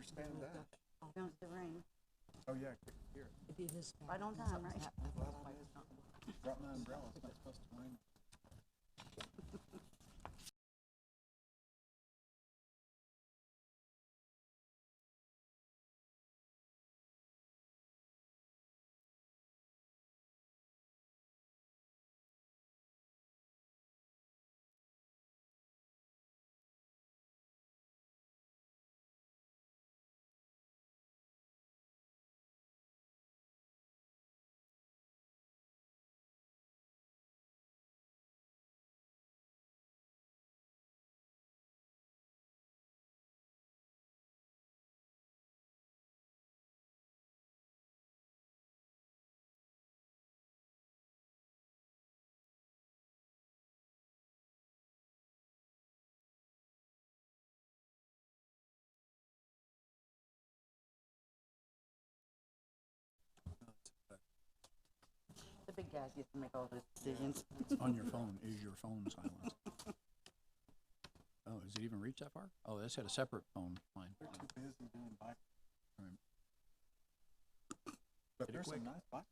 understand that. Comes the rain. Oh, yeah, I couldn't hear it. Right on time, right? Brought my umbrella, it's not supposed to rain. The big guys get to make all the decisions. On your phone, is your phone silenced? Oh, does it even reach that far? Oh, this had a separate phone line. They're too busy doing bike. Right. But Did it there's some quick? nice bike.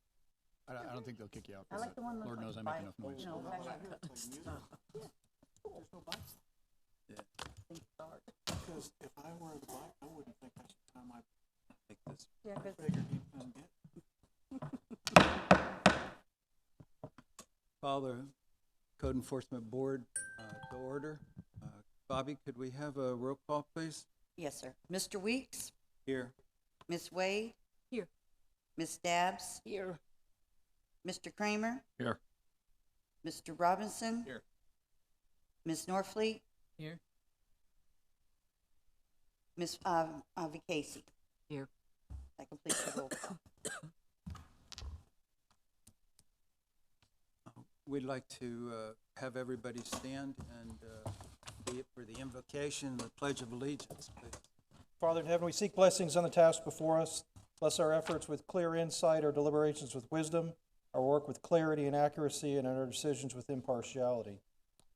I don't think they'll kick you out. I like the one that Lord looks knows I like make enough noise. You know, Well, like right here, it's like music. There's no bikes. think start. Because if I were the bike, I wouldn't think I should tie my like this. Yeah, I 'cause figured he'd come get. Call the Code Enforcement Board to order. Bobby, could we have a roll call, please? yes, sir. Mr. Weeks, Here. Miss Wade. Here. Miss Dabbs, Here. Mr. Kramer, Here. Mr. Robinson. Here. Miss Norfleet, Here. Miss Casey. Here. That completes the roll call. We'd like to have everybody stand and be it for the invocation and the Pledge of Allegiance, please. Father in heaven, we seek blessings on the task before us. Bless our efforts with clear insight, our deliberations with wisdom, our work with clarity and accuracy, and our decisions with impartiality.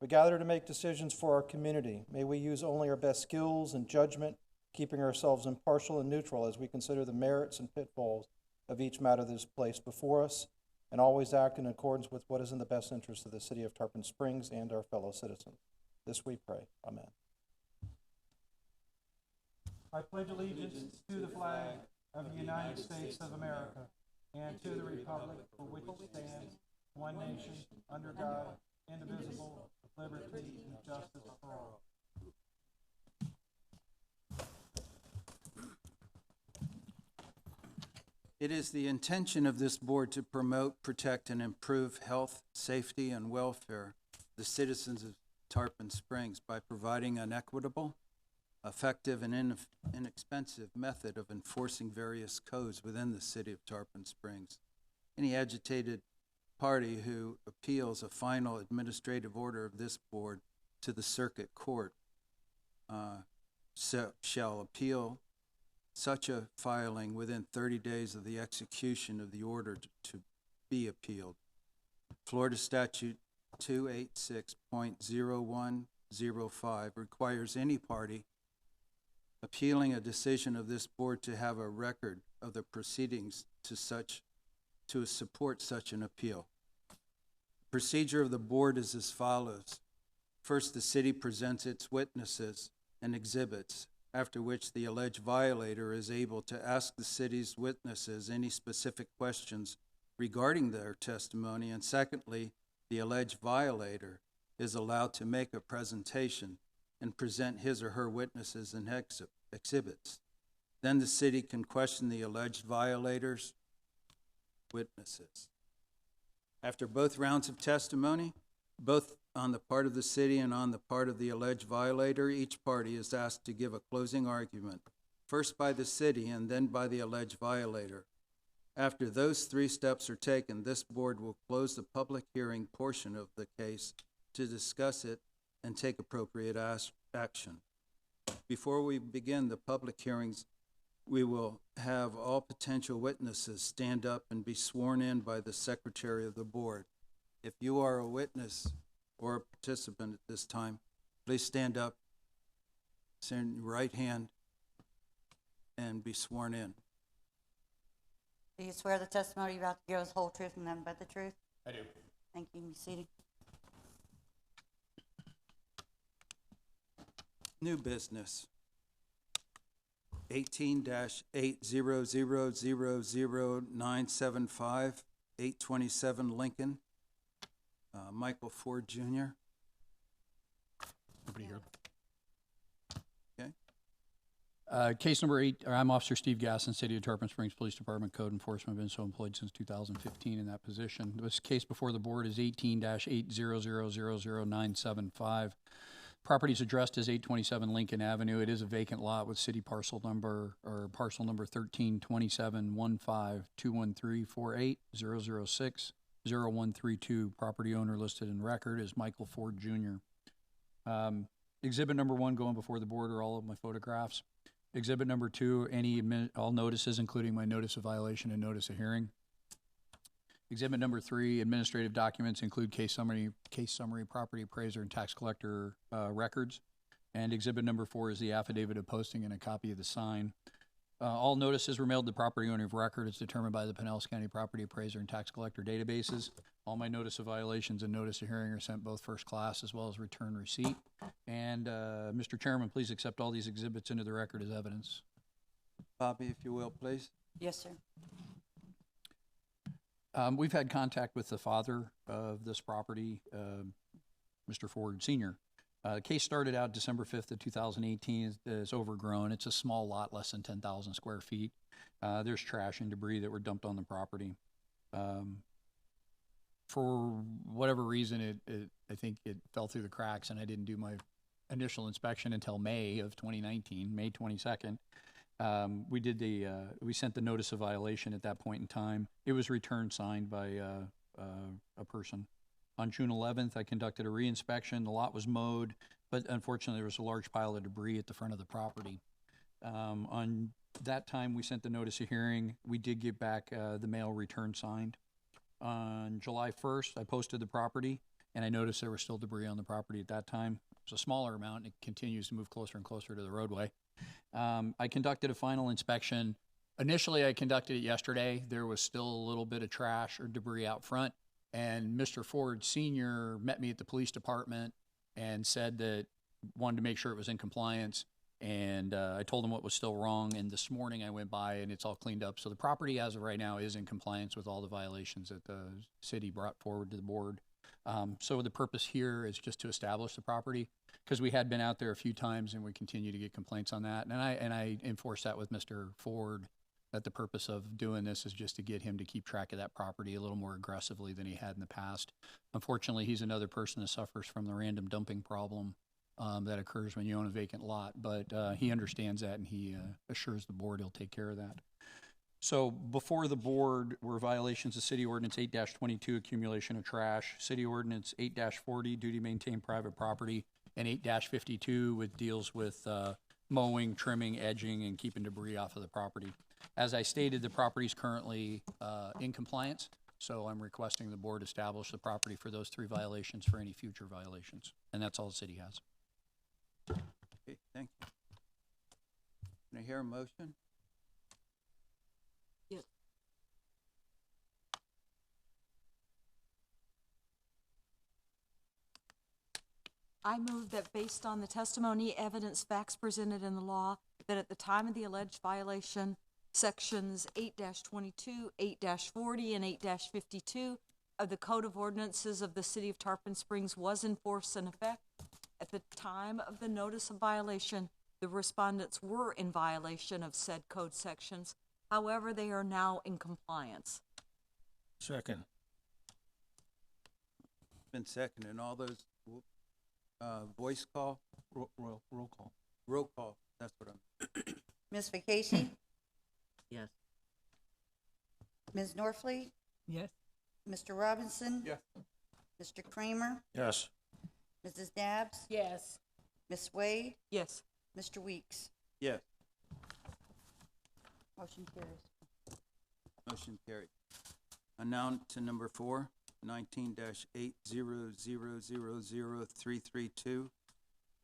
We gather to make decisions for our community. May we use only our best skills and judgment, keeping ourselves impartial and neutral as we consider the merits and pitfalls of each matter that is placed before us, and always act in accordance with what is in the best interest of the city of Tarpon Springs and our fellow citizens. This we pray. Amen. I pledge allegiance to the flag of the United States of America and to the republic for which it stands, one nation, under God, indivisible, with liberty and justice for all. It is the intention of this board to promote, protect, and improve health, safety, and welfare of the citizens of Tarpon Springs by providing an equitable, effective, and inexpensive method of enforcing various codes within the city of Tarpon Springs. Any agitated party who appeals a final administrative order of this board to the circuit court shall appeal such a filing within 30 days of the execution of the order to be appealed. Florida Statute 286.0105 requires any party appealing a decision of this board to have a record of the proceedings to support such an appeal. Procedure of the board is as follows. First, the city presents its witnesses and exhibits, after which the alleged violator is able to ask the city's witnesses any specific questions regarding their testimony, and secondly, the alleged violator is allowed to make a presentation and present his or her witnesses and exhibits. Then the city can question the alleged violator's witnesses. After both rounds of testimony, both on the part of the city and on the part of the alleged violator, each party is asked to give a closing argument, first by the city and then by the alleged violator. After those three steps are taken, this board will close the public hearing portion of the case to discuss it and take appropriate action. Before we begin the public hearings, we will have all potential witnesses stand up and be sworn in by the secretary of the board. If you are a witness or a participant at this time, please stand up, send your right hand, and be sworn in. Do you swear the testimony you're about to give is the whole truth and nothing but the truth? I do. Thank you. Be seated. New business. 18-800000975, 827 Lincoln. Michael Ford Jr. Nobody here. Okay. Case number 8, I'm Officer Steve Gasson, City of Tarpon Springs Police Department Code Enforcement. Been so employed since 2015 in that position. This case before the board is 18-800000975. Property is addressed as 827 Lincoln Avenue. It is a vacant lot with city parcel number 1327152132134800600132. Property owner listed in record is Michael Ford Jr. Exhibit number 1 going before the board are all of my photographs. Exhibit number 2, all notices, including my notice of violation and notice of hearing. Exhibit number 3, administrative documents include case summary, property appraiser, and tax collector records. And exhibit number 4 is the affidavit of posting and a copy of the sign. All notices were mailed to the property owner of record as determined by the Pinellas County Property Appraiser and Tax Collector databases. All my notice of violations and notice of hearing are sent both first class as well as return receipt. And Mr. Chairman, please accept all these exhibits into the record as evidence. Bobby, if you will, please. Yes, sir. We've had contact with the father of this property, Mr. Ford Sr. The case started out December 5th of 2018. It's overgrown. It's a small lot, less than 10,000 square feet. There's trash and debris that were dumped on the property. For whatever reason, I think it fell through the cracks, and I didn't do my initial inspection until May of 2019, May 22nd. We sent the notice of violation at that point in time. It was returned signed by a person. On June 11th, I conducted a reinspection. The lot was mowed, but unfortunately there was a large pile of debris at the front of the property. On that time, we sent the notice of hearing. We did get back the mail return signed. On July 1st, I posted the property, and I noticed there was still debris on the property at that time. It's a smaller amount, and it continues to move closer and closer to the roadway. I conducted a final inspection. Initially, I conducted it yesterday. There was still a little bit of trash or debris out front, and Mr. Ford Sr. met me at the police department and said that wanted to make sure it was in compliance, and I told him what was still wrong, and this morning I went by and it's all cleaned up. So the property as of right now is in compliance with all the violations that the city brought forward to the board. So the purpose here is just to establish the property, because we had been out there a few times and we continue to get complaints on that. And I enforced that with Mr. Ford, that the purpose of doing this is just to get him to keep track of that property a little more aggressively than he had in the past. Unfortunately, he's another person that suffers from the random dumping problem that occurs when you own a vacant lot, but he understands that, and he assures the board he'll take care of that. So before the board were violations of City Ordinance 8-22, accumulation of trash, City Ordinance 8-40, duty to maintain private property, and 8-52, which deals with mowing, trimming, edging, and keeping debris off of the property. As I stated, the property is currently in compliance, so I'm requesting the board establish the property for those 3 violations for any future violations, and that's all the city has. Okay, thank you. Can I hear a motion? Yes. I move that based on the testimony, evidence, facts presented in the law, that at the time of the alleged violation, sections 8-22, 8-40, and 8-52 of the Code of Ordinances of the City of Tarpon Springs was in force and effect. At the time of the notice of violation, the respondents were in violation of said code sections. However, they are now in compliance. Second. Been seconded, and all those, voice call, Roll call. roll call, that's what I'm, Ms. Vacation? Yes. Ms. Norfleet? Yes. Mr. Robinson? Yes. Mr. Kramer? Yes. Mrs. Dabbs? Yes. Ms. Wade? Yes. Mr. Weeks? yes, Motion carries. motion carried. And now to number 4, 19-800000332,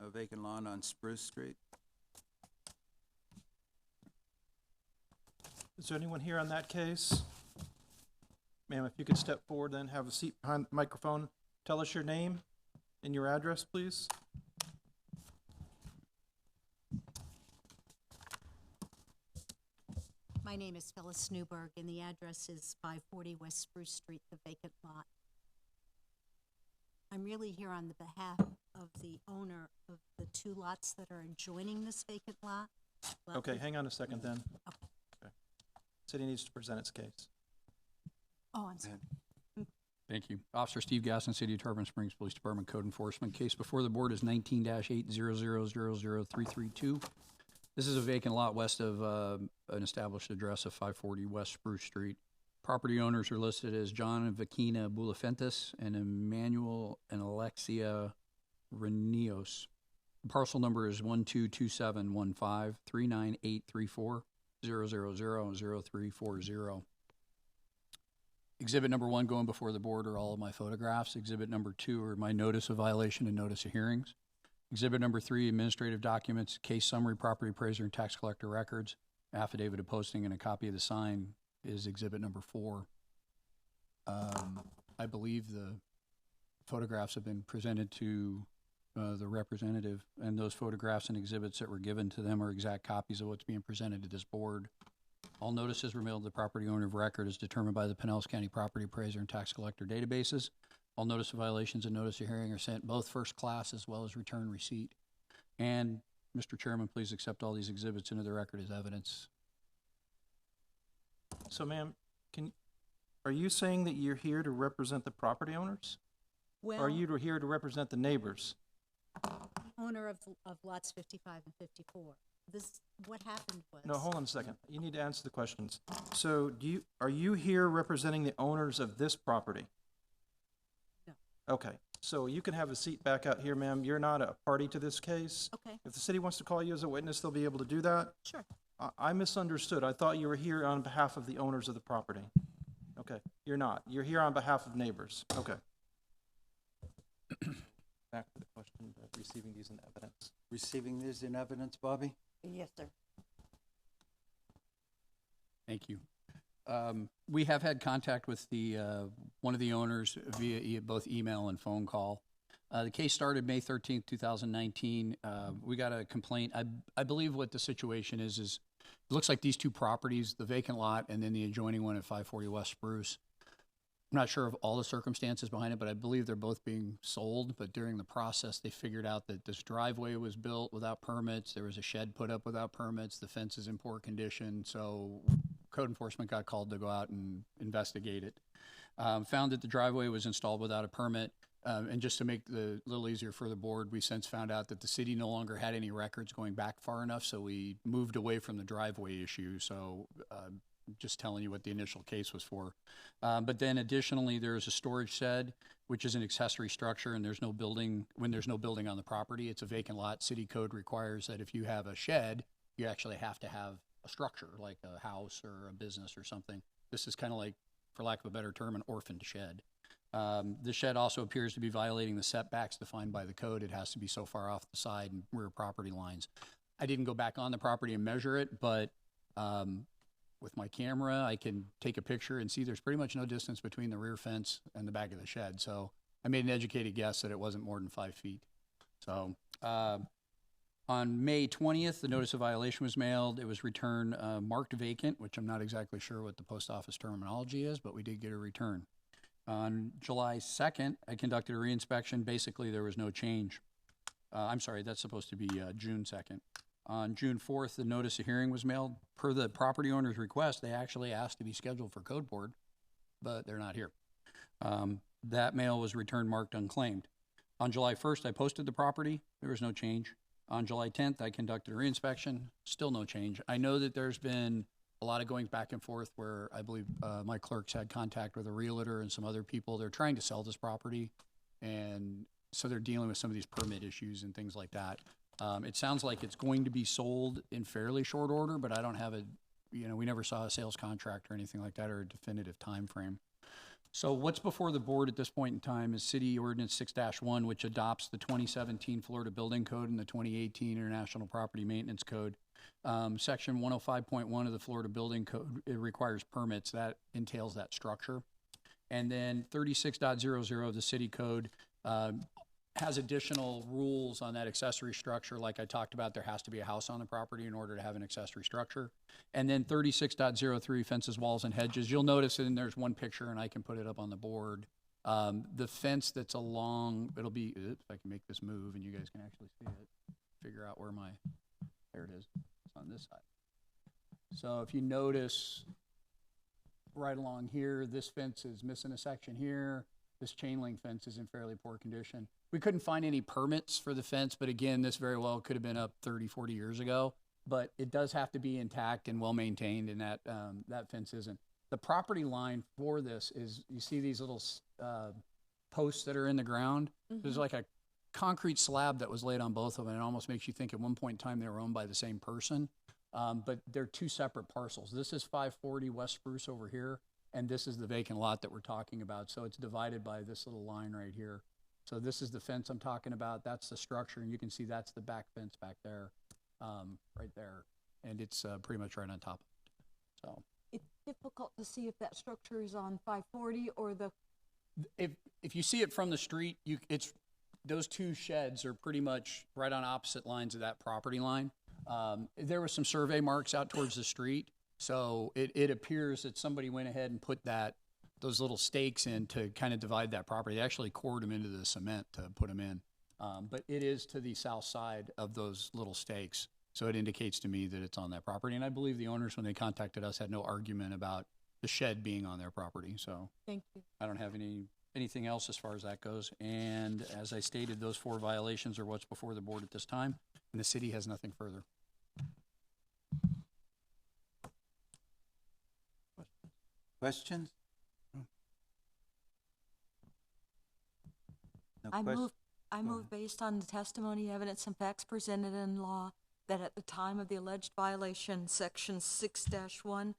a vacant lot on Spruce Street. Is there anyone here on that case? Ma'am, if you could step forward, then have a seat behind the microphone. Tell us your name and your address, please. My name is Phyllis Newberg, and the address is 540 West Spruce Street, the vacant lot. I'm really here on the behalf of the owner of the two lots that are adjoining this vacant lot. Okay, hang on a second then. Okay. City needs to present its case. Oh, I'm sorry. Thank you. Officer Steve Gasson, City of Tarpon Springs Police Department Code Enforcement. Case before the board is 19-800000332. This is a vacant lot west of an established address of 540 West Spruce Street. Property owners are listed as John and Vakina Bulafentis and Emmanuel and Alexia Renios. The parcel number is 1227153983400000340. Exhibit number 1 going before the board are all of my photographs. Exhibit number 2 are my notice of violation and notice of hearings. Exhibit number 3, administrative documents, case summary, property appraiser, and tax collector records, affidavit of posting, and a copy of the sign is exhibit number 4. I believe the photographs have been presented to the representative, and those photographs and exhibits that were given to them are exact copies of what's being presented to this board. All notices were mailed to the property owner of record as determined by the Pinellas County Property Appraiser and Tax Collector databases. All notice of violations and notice of hearing are sent both first class as well as return receipt. And, Mr. Chairman, please accept all these exhibits into the record as evidence. So, ma'am, are you saying that you're here to represent the property owners? Well, Or are you here to represent the neighbors? owner of lots 55 and 54. What happened was. No, hold on a second. You need to answer the questions. So, are you here representing the owners of this property? No. Okay, so you can have a seat back out here, ma'am. You're not a party to this case. Okay, If the city wants to call you as a witness, they'll be able to do that. sure. I misunderstood. I thought you were here on behalf of the owners of the property. Okay, you're not. You're here on behalf of neighbors. Okay. Back to the question of receiving these in evidence. Receiving these in evidence, Bobby? Yes, sir. Thank you. We have had contact with the one of the owners via both email and phone call. The case started May 13th, 2019. We got a complaint. I believe what the situation is it looks like these two properties, the vacant lot and then the adjoining one at 540 West Spruce. I'm not sure of all the circumstances behind it, but I believe they're both being sold. But during the process, they figured out that this driveway was built without permits. There was a shed put up without permits. The fence is in poor condition. So code enforcement got called to go out and investigate it. Found that the driveway was installed without a permit. And just to make it a little easier for the board, we since found out that the city no longer had any records going back far enough, so we moved away from the driveway issue. So just telling you what the initial case was for. But then additionally, there is a storage shed, which is an accessory structure, and there's no building, when there's no building on the property, it's a vacant lot. City code requires that if you have a shed, you actually have to have a structure, like a house or a business or something. This is kind of like, for lack of a better term, an orphaned shed. The shed also appears to be violating the setbacks defined by the code. It has to be so far off the side and rear property lines. I didn't go back on the property and measure it, but with my camera, I can take a picture and see there's pretty much no distance between the rear fence and the back of the shed. So I made an educated guess that it wasn't more than 5 feet. So on May 20th, the notice of violation was mailed. It was returned marked vacant, which I'm not exactly sure what the post office terminology is, but we did get a return. On July 2nd, I conducted a reinspection. Basically, there was no change. I'm sorry, that's supposed to be June 2nd. On June 4th, the notice of hearing was mailed. Per the property owner's request, they actually asked to be scheduled for code board, but they're not here. That mail was returned marked unclaimed. On July 1st, I posted the property. There was no change. On July 10th, I conducted a reinspection. Still no change. I know that there's been a lot of going back and forth where I believe my clerks had contact with a realtor and some other people. They're trying to sell this property, and so they're dealing with some of these permit issues and things like that. It sounds like it's going to be sold in fairly short order, but I don't have we never saw a sales contract or anything like that or a definitive time frame. So what's before the board at this point in time is City Ordinance 6-1, which adopts the 2017 Florida Building Code and the 2018 International Property Maintenance Code. Section 105.1 of the Florida Building Code, it requires permits. That entails that structure. And then 36.00 of the City Code has additional rules on that accessory structure. Like I talked about, there has to be a house on the property in order to have an accessory structure. And then 36.03 fences, walls, and hedges. You'll notice, and there's one picture, and I can put it up on the board. The fence that's along, it'll be, if I can make this move, and you guys can actually see it, figure out where my, there it is, it's on this side. So if you notice, right along here, this fence is missing a section here. This chain link fence is in fairly poor condition. We couldn't find any permits for the fence, but again, this very well could have been up 30, 40 years ago. But it does have to be intact and well maintained, and that fence isn't. The property line for this is, you see these little posts that are in the ground? Mm-hmm. There's like a concrete slab that was laid on both of them, and it almost makes you think at one point in time they were owned by the same person. But they're two separate parcels. This is 540 West Spruce over here, and this is the vacant lot that we're talking about. So it's divided by this little line right here. So this is the fence I'm talking about. That's the structure, and you can see that's the back fence back there, right there. And it's pretty much right on top of it. So It's difficult to see if that structure is on 540 or the. If you see it from the street, it's those two sheds are pretty much right on opposite lines of that property line. There were some survey marks out towards the street, so it appears that somebody went ahead and put those little stakes in to kind of divide that property. They actually cored them into the cement to put them in. But it is to the south side of those little stakes. So it indicates to me that it's on that property. And I believe the owners, when they contacted us, had no argument about the shed being on their property. So Thank you. I don't have anything else as far as that goes. And as I stated, those 4 violations are what's before the board at this time. And the city has nothing further. Questions? No I move based on the testimony, evidence, and facts presented in law that at the time of the alleged violation, section 6-1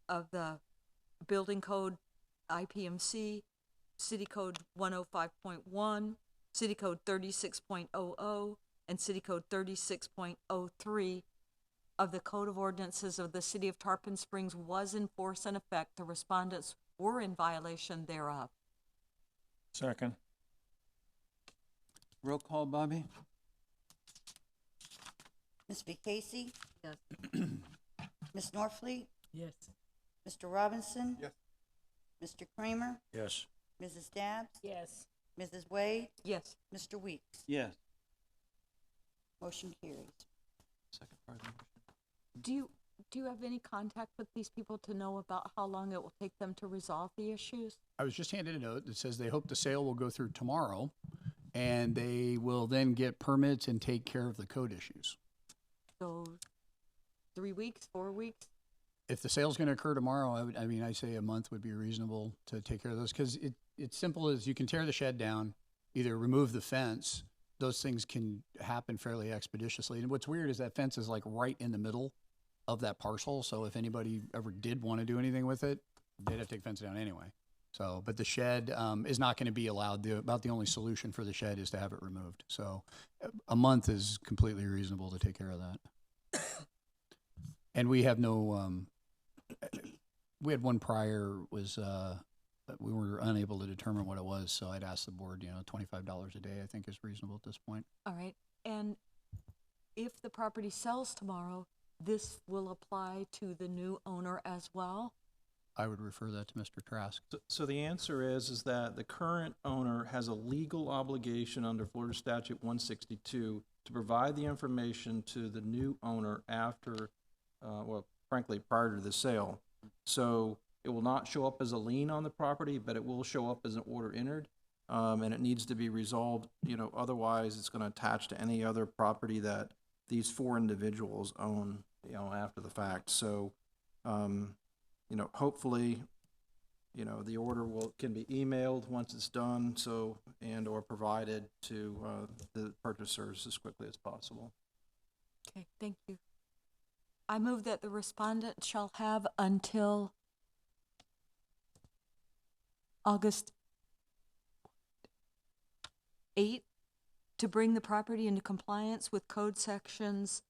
of the Building Code IPMC, City Code 105.1, City Code 36.00, and City Code 36.03 of the Code of Ordinances of the City of Tarpon Springs was in force and effect, the respondents were in violation thereof. Second. Roll call, Bobby? Ms. Casey? Yes. Ms. Norfleet? Yes. Mr. Robinson? Yes. Mr. Kramer? Yes. Mrs. Dabbs? Yes. Mrs. Wade? Yes. Mr. Weeks? Yes. Motion carries. Second part of the motion. Do you have any contact with these people to know about how long it will take them to resolve the issues? I was just handed a note that says they hope the sale will go through tomorrow, and they will then get permits and take care of the code issues. So 3 weeks, 4 weeks? If the sale's going to occur tomorrow, I say a month would be reasonable to take care of those, because it's simple as you can tear the shed down, either remove the fence. Those things can happen fairly expeditiously. And what's weird is that fence is like right in the middle of that parcel. So if anybody ever did want to do anything with it, they'd have to take the fence down anyway. So, but the shed is not going to be allowed. About the only solution for the shed is to have it removed. So a month is completely reasonable to take care of that. And we have no, we had one prior was, we were unable to determine what it was. So I'd asked the board, $25 a day, I think is reasonable at this point. All right. And if the property sells tomorrow, this will apply to the new owner as well? I would refer that to Mr. Trask. So the answer is that the current owner has a legal obligation under Florida Statute 162 to provide the information to the new owner after, frankly, prior to the sale. So it will not show up as a lien on the property, but it will show up as an order entered, and it needs to be resolved. Otherwise it's going to attach to any other property that these 4 individuals own, after the fact. So, hopefully, the order can be emailed once it's done, or provided to the purchasers as quickly as possible. Okay, thank you. I move that the respondent shall have until August 8, to bring the property into compliance with code sections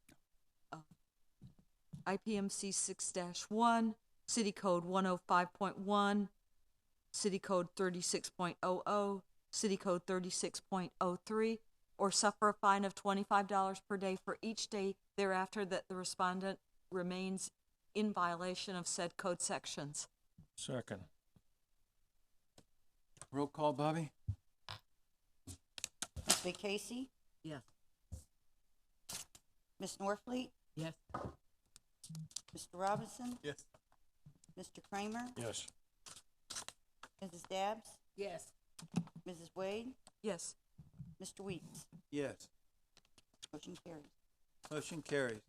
IPMC 6-1, City Code 105.1, City Code 36.00, City Code 36.03, or suffer a fine of $25 per day for each day thereafter that the respondent remains in violation of said code sections. Second. Roll call, Bobby? Ms. Vaquesi? Yes. Ms. Norfleet? Yes. Mr. Robinson? Yes. Mr. Kramer? Yes. Mrs. Dabbs? Yes. Mrs. Wade? Yes. Mr. Weeks? Yes. Motion carries. Motion carries.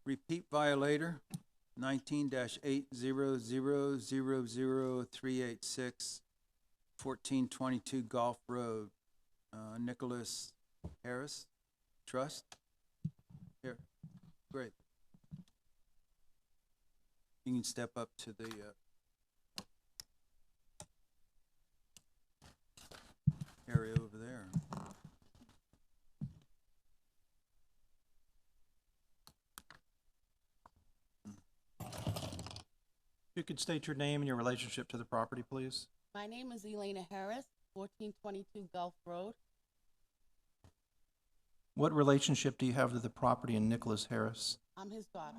Repeat violator, 19-80000386, 1422 Gulf Road, Nicholas Harris, Trust. Here, great. You can step up to the, area over there. You could state your name and your relationship to the property, please. My name is Elena Harris, 1422 Gulf Road. What relationship do you have to the property in Nicholas Harris? I'm his daughter.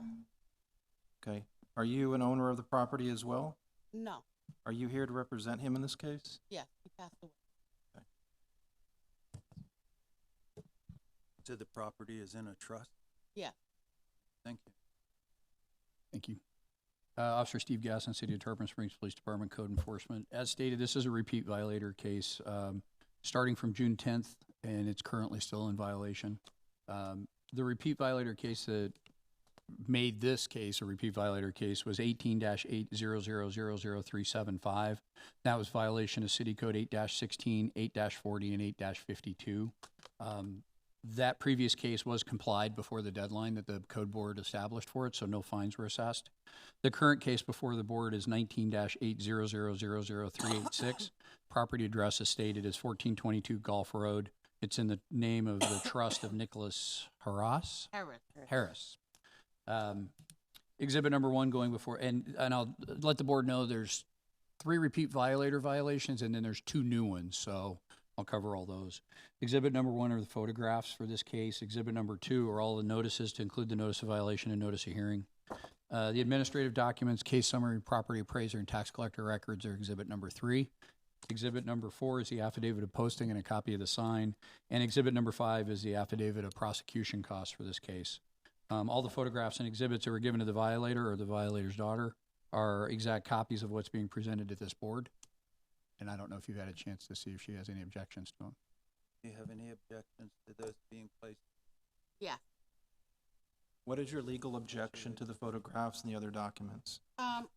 Okay. Are you an owner of the property as well? No, Are you here to represent him in this case? yes, he passed away. So the property is in a trust? Yeah. Thank you. Thank you. Officer Steve Gasson, City of Tarpon Springs Police Department Code Enforcement. As stated, this is a repeat violator case starting from June 10th, and it's currently still in violation. The repeat violator case that made this case a repeat violator case was 18-800000375. That was violation of City Code 8-16, 8-40, and 8-52. That previous case was complied before the deadline that the code board established for it, so no fines were assessed. The current case before the board is 19-800000386. Property address is stated as 1422 Gulf Road. It's in the name of the trust of Nicholas Harris. Exhibit number 1 going before, and I'll let the board know there's 3 repeat violator violations, and then there's 2 new ones, so I'll cover all those. Exhibit number 1 are the photographs for this case. Exhibit number 2 are all the notices to include the notice of violation and notice of hearing. The administrative documents, case summary, property appraiser, and tax collector records are exhibit number 3. Exhibit number 4 is the affidavit of posting and a copy of the sign. And exhibit number 5 is the affidavit of prosecution costs for this case. All the photographs and exhibits that were given to the violator or the violator's daughter are exact copies of what's being presented at this board. And I don't know if you've had a chance to see if she has any objections to them. Do you have any objections to those being placed? Yeah. What is your legal objection to the photographs and the other documents?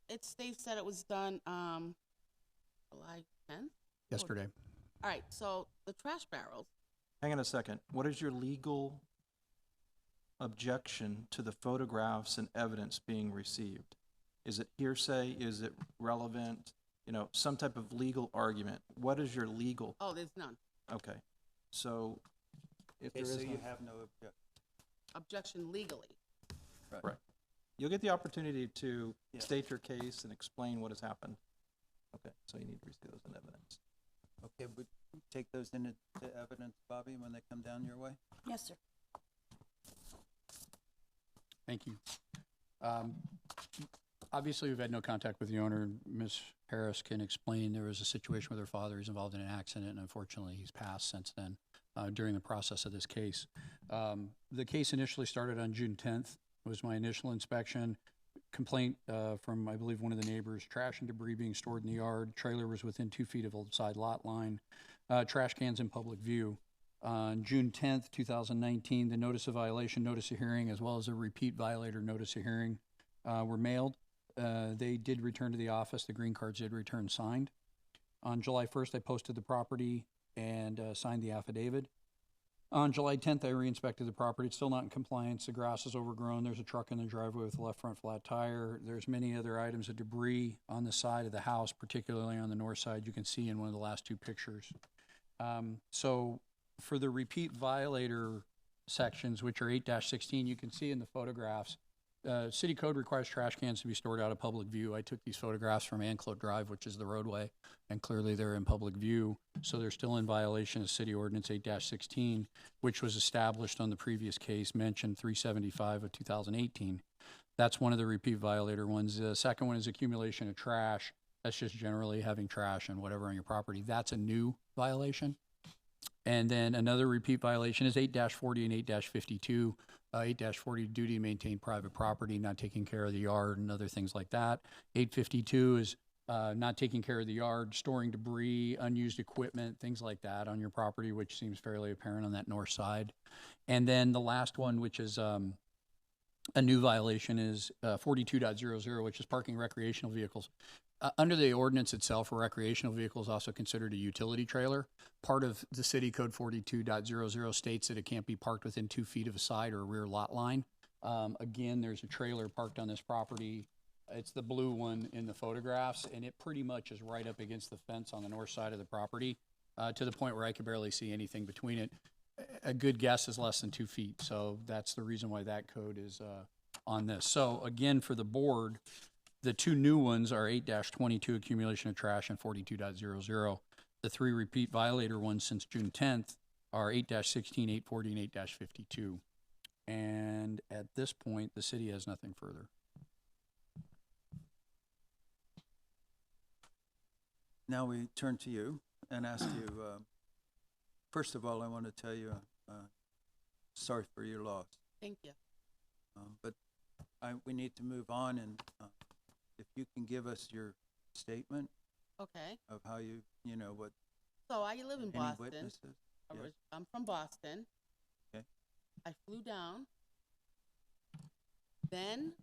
It states that it was done, July 10th? Yesterday. All right, so the trash barrels, Hang on a second. What is your legal objection to the photographs and evidence being received? Is it hearsay? Is it relevant? You know, some type of legal argument. What is your legal? oh, there's none. Okay. So if there Okay, is so no- you have no objection. Objection legally. Right. You'll get the opportunity to Yeah. state your case and explain what has happened. Okay, so you need to receive those in evidence. Okay, would you take those into evidence, Bobby, when they come down your way? Yes, sir. Thank you. Obviously, we've had no contact with the owner. Ms. Harris can explain there was a situation with her father. He's involved in an accident, and unfortunately, he's passed since then during the process of this case. The case initially started on June 10th. It was my initial inspection. Complaint from, I believe, one of the neighbors, trash and debris being stored in the yard. Trailer was within 2 feet of the side lot line. Trash cans in public view. On June 10th, 2019, the notice of violation, notice of hearing, as well as a repeat violator notice of hearing were mailed. They did return to the office. The green cards did return signed. On July 1st, I posted the property and signed the affidavit. On July 10th, I re-inspected the property. It's still not in compliance. The grass is overgrown. There's a truck in the driveway with a left front flat tire. There's many other items of debris on the side of the house, particularly on the north side. You can see in one of the last two pictures. So for the repeat violator sections, which are 8-16, you can see in the photographs, city code requires trash cans to be stored out of public view. I took these photographs from Anclote Drive, which is the roadway, and clearly they're in public view. So they're still in violation of City Ordinance 8-16, which was established on the previous case mentioned 375 of 2018. That's one of the repeat violator ones. The second one is accumulation of trash. That's just generally having trash and whatever on your property. That's a new violation. And then another repeat violation is 8-40 and 8-52. 8-40, duty to maintain private property, not taking care of the yard and other things like that. 852 is not taking care of the yard, storing debris, unused equipment, things like that on your property, which seems fairly apparent on that north side. And then the last one, which is a new violation, is 42.00, which is parking recreational vehicles. Under the ordinance itself, a recreational vehicle is also considered a utility trailer. Part of the city code 42.00 states that it can't be parked within 2 feet of a side or rear lot line. Again, there's a trailer parked on this property. It's the blue one in the photographs, and it pretty much is right up against the fence on the north side of the property, to the point where I could barely see anything between it. A good guess is less than 2 feet, so that's the reason why that code is on this. So again, for the board, the two new ones are 8-22, accumulation of trash, and 42.00. The three repeat violator ones since June 10th are 8-16, 840, and 8-52. And at this point, the city has nothing further. Now we turn to you and ask you, first of all, I want to tell you, sorry for your loss. Thank you. But we need to move on, and if you can give us your statement Okay. of how you know, what So I live in any Boston. witnesses. Yes. I'm from Boston. Okay. I flew down, then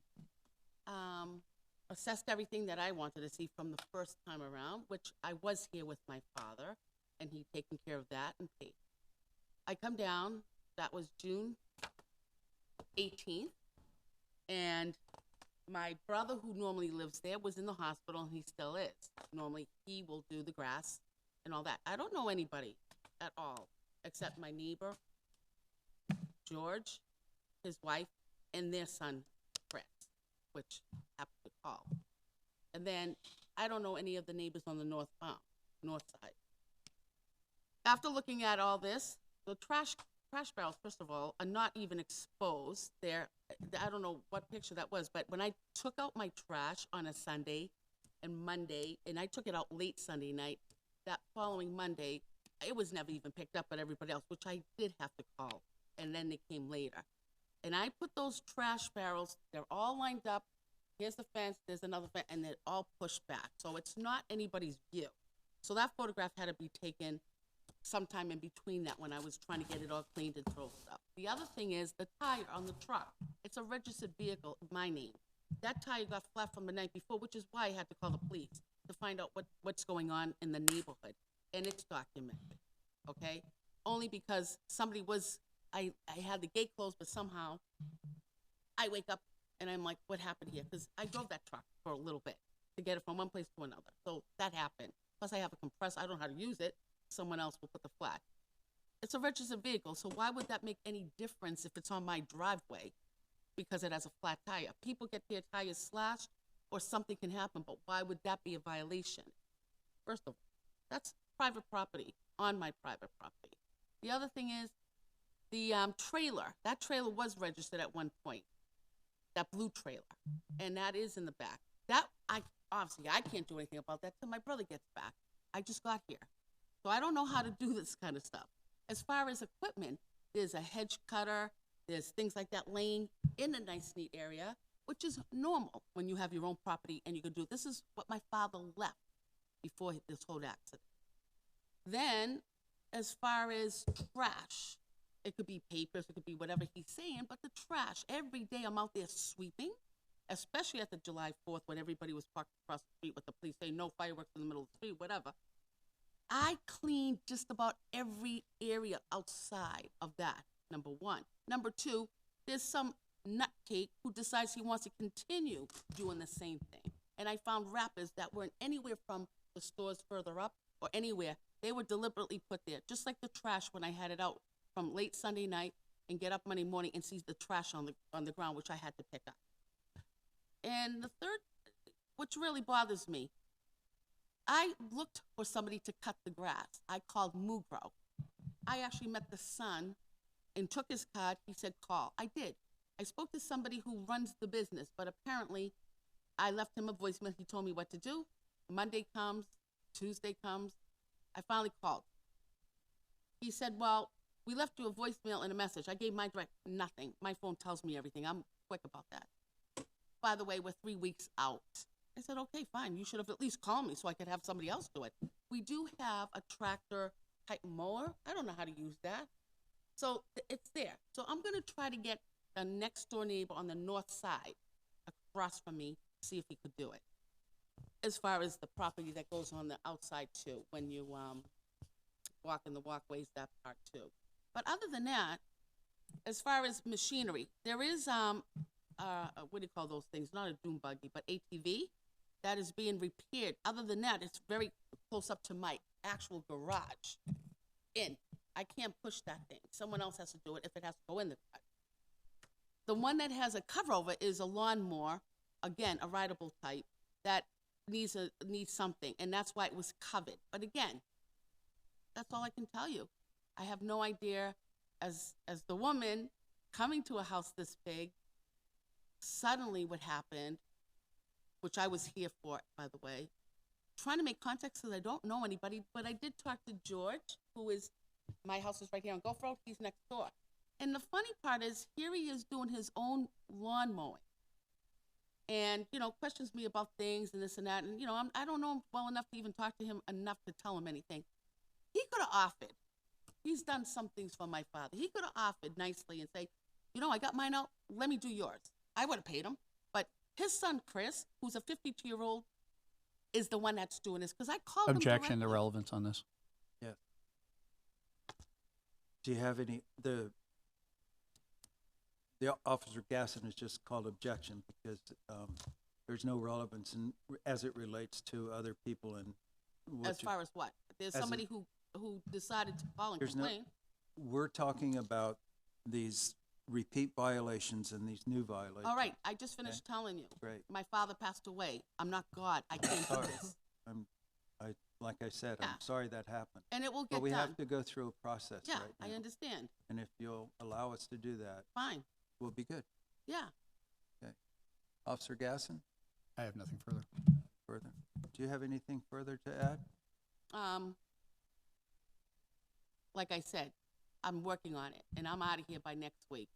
assessed everything that I wanted to see from the first time around, which I was here with my father, and he'd taken care of that and paid. I come down, that was June 18th, and my brother, who normally lives there, was in the hospital, and he still is. Normally, he will do the grass and all that. I don't know anybody at all, except my neighbor, George, his wife, and their son, Chris, which happened to call. And then I don't know any of the neighbors on the north side. After looking at all this, the trash barrels, first of all, are not even exposed. I don't know what picture that was, but when I took out my trash on a Sunday and Monday, and I took it out late Sunday night, that following Monday, it was never even picked up by everybody else, which I did have to call, and then they came later. And I put those trash barrels, they're all lined up. Here's the fence, there's another fence, and they're all pushed back. So it's not anybody's view. So that photograph had to be taken sometime in between that when I was trying to get it all cleaned and throw stuff. The other thing is the tire on the truck. It's a registered vehicle, my name. That tire got flat from the night before, which is why I had to call the police to find out what's going on in the neighborhood. And it's documented, okay? Only because somebody I had the gate closed, but somehow I wake up and I'm like, what happened here? Because I drove that truck for a little bit to get it from one place to another. So that happened. Plus I have a compressor, I don't know how to use it. Someone else will put the flat. It's a registered vehicle, so why would that make any difference if it's on my driveway because it has a flat tire? People get their tires slashed or something can happen, but why would that be a violation? First of all, that's private property on my private property. The other thing is the trailer. That trailer was registered at one point, that blue trailer, and that is in the back. That, obviously I can't do anything about that till my brother gets back. I just got here. So I don't know how to do this kind of stuff. As far as equipment, there's a hedge cutter, there's things like that laying in a nice, neat area, which is normal when you have your own property and you can do it. This is what my father left before this whole accident. Then, as far as trash, it could be papers, it could be whatever he's saying, but the trash, every day I'm out there sweeping, especially at the July 4th when everybody was parked across the street with the police saying no fireworks in the middle of the street, whatever. I cleaned just about every area outside of that, number one. Number two, there's some nutcake who decides he wants to continue doing the same thing. And I found wrappers that weren't anywhere from the stores further up or anywhere. They were deliberately put there, just like the trash when I had it out from late Sunday night and get up Monday morning and see the trash on the ground, which I had to pick up. And the third, which really bothers me, I looked for somebody to cut the grass. I called Mugro. I actually met the son and took his card. He said, call. I did. I spoke to somebody who runs the business, but apparently I left him a voicemail. He told me what to do. Monday comes, Tuesday comes. I finally called. He said, well, we left you a voicemail and a message. I gave my direct, nothing. My phone tells me everything. I'm quick about that. By the way, we're 3 weeks out. I said, okay, fine. You should have at least called me so I could have somebody else do it. We do have a tractor type mower. I don't know how to use that. So it's there. So I'm going to try to get a next door neighbor on the north side across from me, see if he could do it. As far as the property that goes on the outside too, when you walk in the walkways, that part too. But other than that, as far as machinery, there is what do you call those things? Not a dune buggy, but ATV that is being repaired. Other than that, it's very close up to my actual garage. I can't push that thing. Someone else has to do it if it has to go in the garage. The one that has a cover over is a lawnmower, again, a rideable type, that needs something, and that's why it was covered. But again, that's all I can tell you. I have no idea, as the woman coming to a house this big, suddenly what happened, which I was here for, by the way, trying to make contact because I don't know anybody, but I did talk to George, who is, my house is right here on Gulf Road, he's next door. And the funny part is, here he is doing his own lawn mowing. And, questions me about things and this and that. And, I don't know him well enough to even talk to him enough to tell him anything. He could have offered. He's done some things for my father. He could have offered nicely and say, I got mine out, let me do yours. I would have paid him. But his son, Chris, who's a 52-year-old, is the one that's doing this. Because I called him Objection to directly. relevance on this. Yeah. Do you have any, the Officer Gasson has just called objection because there's no relevance as it relates to other people and As far as what? There's as somebody who decided to call and There's no- complain. we're talking about these repeat violations and these new violations. All right, I just finished telling you. Great. My father passed away. I'm not God. I can't do Sorry. this. Like I said, Yeah. I'm sorry that happened. And it will get But we done. have to go through a process Yeah, right now. I understand. And if you'll allow us to do that, Fine. we'll be good. Yeah. Officer Gasson, I have nothing further. further. Do you have anything further to add? Like I said, I'm working on it, and I'm out of here by next week.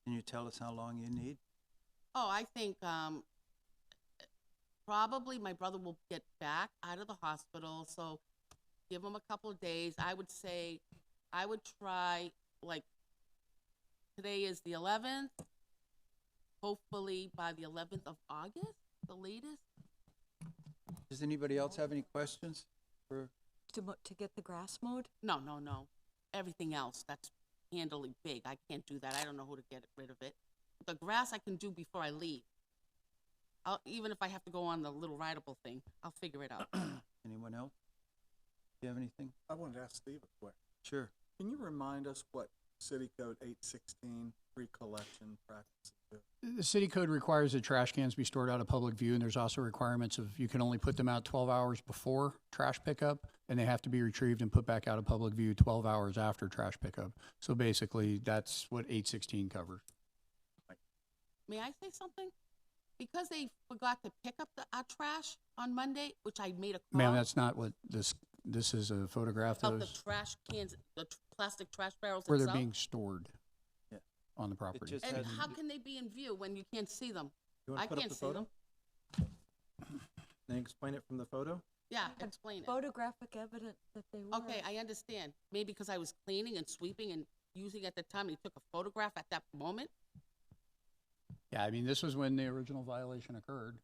Can you tell us how long you need? Oh, I think probably my brother will get back out of the hospital, so give him a couple of days. I would say I would try, like, today is the 11th, hopefully by the 11th of August, the latest. Does anybody else have any questions for? To get the grass mowed? No. Everything else, that's handily big. I can't do that. I don't know who to get rid of it. The grass I can do before I leave. Even if I have to go on the little rideable thing, I'll figure it out. Anyone else? Do you have anything? I wanted to ask Steve a question. Sure. Can you remind us what City Code 816 pre-collection practices do? The city code requires that trash cans be stored out of public view, and there's also requirements of you can only put them out 12 hours before trash pickup, and they have to be retrieved and put back out of public view 12 hours after trash pickup. So basically, that's what 816 covers. May I say something? Because they forgot to pick up our trash on Monday, which I made a call. Ma'am, that's not what this is a photograph Of of the trash cans, the plastic trash barrels where they're itself. being stored Yeah. on the property. just And has- how can they be in view when you can't see them? You I want to put up can't the see photo? them. Then explain it from the photo? Yeah, explain it. Photographic evidence that they were. Okay, I understand. Maybe because I was cleaning and sweeping and using at the time, and he took a photograph at that moment. Yeah, I mean, this was when the original violation occurred.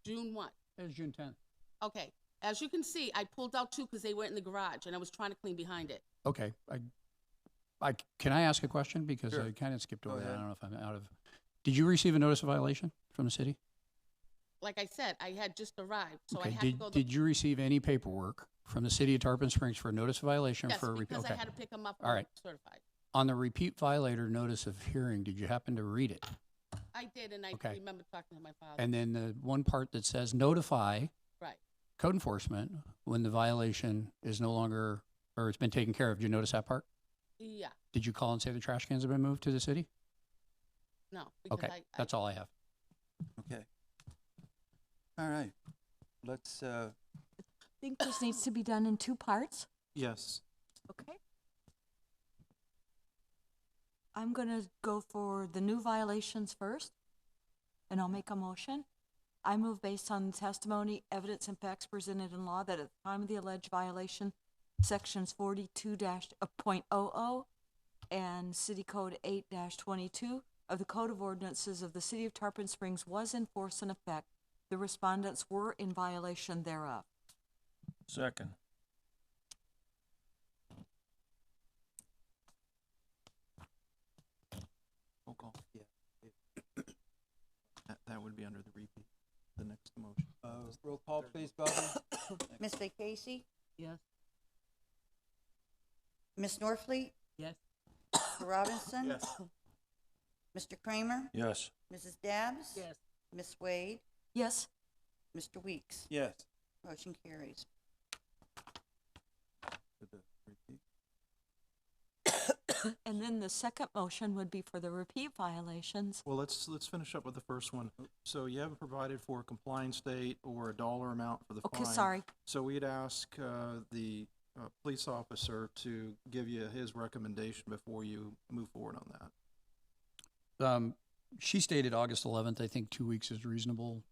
June what? It was June 10th. Okay, As you can see, I pulled out two because they were in the garage, and I was trying to clean behind it. Okay, can I ask a question? Because Sure. I kind of skipped Go over that. I ahead. don't know if I'm out of. Did you receive a notice of violation from the city? Like I said, I had just arrived, so I Okay, had to go. did you receive any paperwork from the city of Tarpon Springs for a notice of violation Yes, for a repeat? because I Okay. had to pick them up. All right. Certified. On the repeat violator notice of hearing, did you happen to read it? I did, and I Okay. remember talking to my father. And then the one part that says notify Right. code enforcement when the violation is no longer, or it's been taken care of. Did you notice that part? Yeah. Did you call and say the trash cans have been moved to the city? No. Because Okay, that's all I have. Okay. All right. Let's, I think this needs to be done in two parts. Yes. Okay. I'm gonna go for the new violations first, and I'll make a motion. I move based on testimony, evidence, and facts presented in law that at the time of the alleged violation, sections 42.00 and City Code 8-22 of the Code of Ordinances of the City of Tarpon Springs was in force and effect. The respondents were in violation thereof. Second. Roll call. Yeah. That would be under the repeat, the next motion. roll call, please, Bobby. Ms. Vaquesi? Yes. Ms. Norfleet? Yes. Mr. Robinson? Yes. Mr. Kramer? Yes. Mrs. Dabbs? Yes. Ms. Wade? Yes, Mr. Weeks? Yes. Motion carries. For the repeat. and then the second motion would be for the repeat violations. Well, let's finish up with the first one. So you haven't provided for a compliance date or a dollar amount for the fine. Okay, sorry. So we'd ask the police officer to give you his recommendation before you move forward on that. She stated August 11th. I think 2 weeks is reasonable.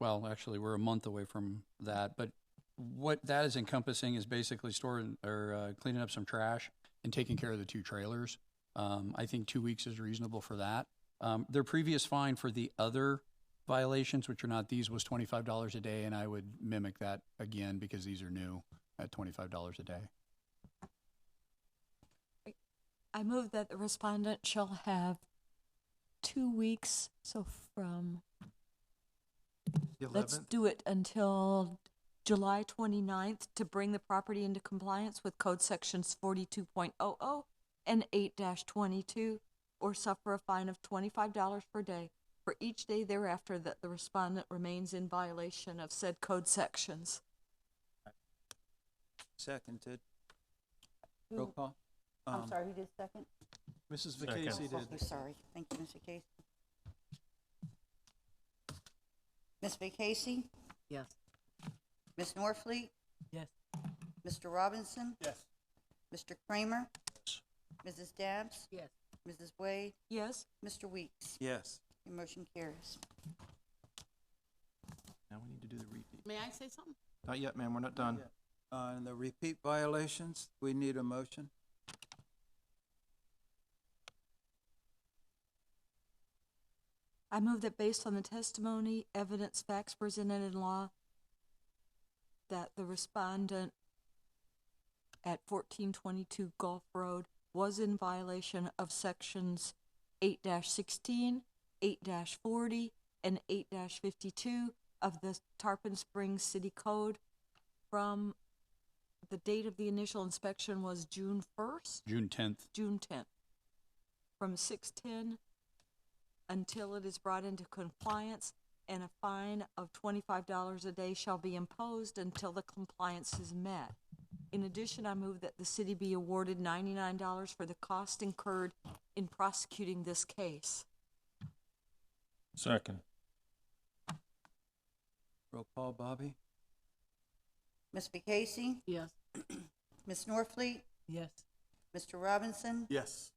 Well, actually, we're a month away from that. But what that is encompassing is basically storing or cleaning up some trash and taking care of the two trailers. I think 2 weeks is reasonable for that. Their previous fine for the other violations, which are not these, was $25 a day, and I would mimic that again because these are new at $25 a day. I move that the respondent shall have 2 weeks, so from, The let's 11th? do it until July 29th to bring the property into compliance with code sections 42.00 and 8-22, or suffer a fine of $25 per day for each day thereafter that the respondent remains in violation of said code sections. Seconded. Roll call. I'm sorry, who did second? Mrs. Vaquesi Oh, did. I'm sorry. Thank you, Ms. Vaquesi. Ms. Vaquesi? Yes. Ms. Norfleet? Yes. Mr. Robinson? Yes. Mr. Kramer? Mrs. Dabbs? Yes. Mrs. Wade? Yes, Mr. Weeks? Yes. Your motion carries. Now we need to do the repeat. May I say something? Not yet, ma'am. We're not done. And the repeat violations, we need a motion. I move that based on the testimony, evidence, facts presented in law, that the respondent at 1422 Gulf Road was in violation of sections 8-16, 8-40, and 8-52 of the Tarpon Springs City Code from the date of the initial inspection was June 1st? June 10th. June 10th, from 6:10 until it is brought into compliance, and a fine of $25 a day shall be imposed until the compliance is met. In addition, I move that the city be awarded $99 for the cost incurred in prosecuting this case. Second. Roll call, Bobby. Ms. Vaquesi? Yes. Ms. Norfleet? Yes. Mr. Robinson? Yes.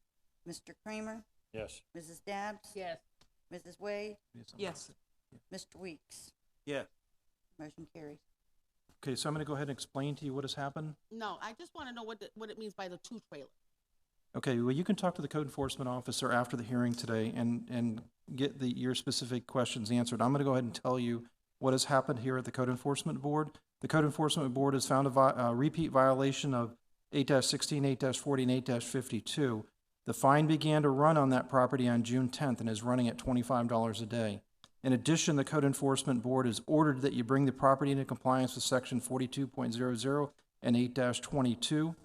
Mr. Kramer? Yes. Mrs. Dabbs? Yes. Mrs. Wade? Yes. Mr. Weeks? Yes. Motion carries. Okay, so I'm going to go ahead and explain to you what has happened. No, I just want to know what it means by the two trailers. Okay, well, you can talk to the code enforcement officer after the hearing today and get your specific questions answered. I'm going to go ahead and tell you what has happened here at the code enforcement board. The Code Enforcement Board has found a repeat violation of 8-16, 8-40, and 8-52. The fine began to run on that property on June 10th and is running at $25 a day. In addition, the Code Enforcement Board has ordered that you bring the property into compliance with Section 42.00 and 8-22.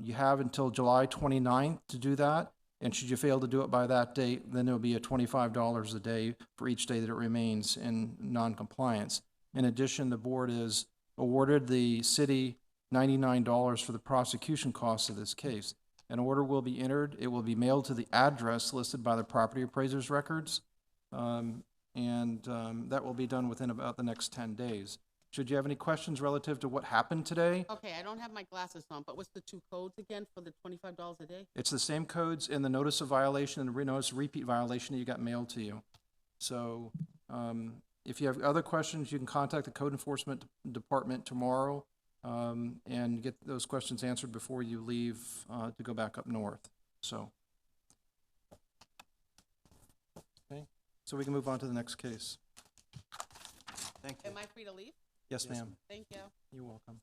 You have until July 29th to do that, and should you fail to do it by that date, then there'll be a $25 a day for each day that it remains in noncompliance. In addition, the board has awarded the city $99 for the prosecution costs of this case. An order will be entered. It will be mailed to the address listed by the property appraiser's records, that will be done within about the next 10 days. Should you have any questions relative to what happened today? Okay, I don't have my glasses on, but what's the two codes again for the $25 a day? It's the same codes in the notice of violation and the notice of repeat violation that you got mailed to you. So if you have other questions, you can contact the Code Enforcement Department tomorrow and get those questions answered before you leave to go back up north. So, okay, so we can move on to the next case. Thank you. Am I free to leave? Yes, ma'am. Thank you. You're welcome.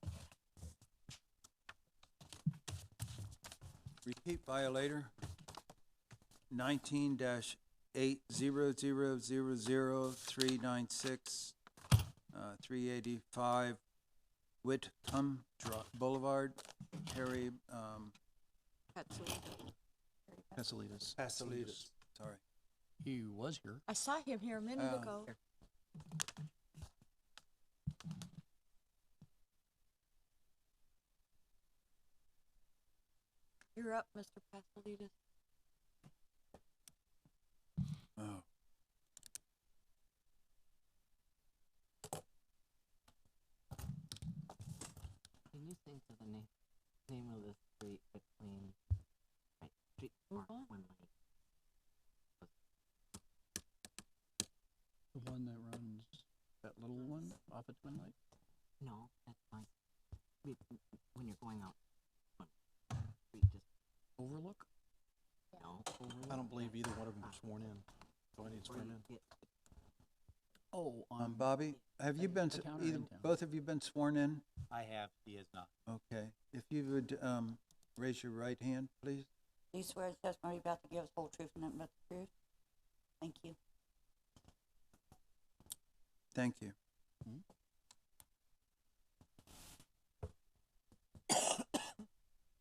Repeat violator, 19-800000396, 385 Whitcomb Boulevard, Harry, Pasalitas. Pasalitas, sorry. He was here. I saw him here a minute ago. You're up, Mr. Pasalitas. Oh. Can you think of the name of the street between, Street Park, Twin Lake? The one that runs, that little one off of Twin Lake? No, that's fine. When you're going out, street just, Overlook? no. I don't believe either one of them are sworn in. So I need sworn in. Oh, Bobby, have you been, the town or either, in town? both of you been sworn in? I have, he is not. Okay, if you would, raise your right hand, please. Do you swear the testimony you're about to give us whole truth and nothing but the truth? Thank you. Thank you.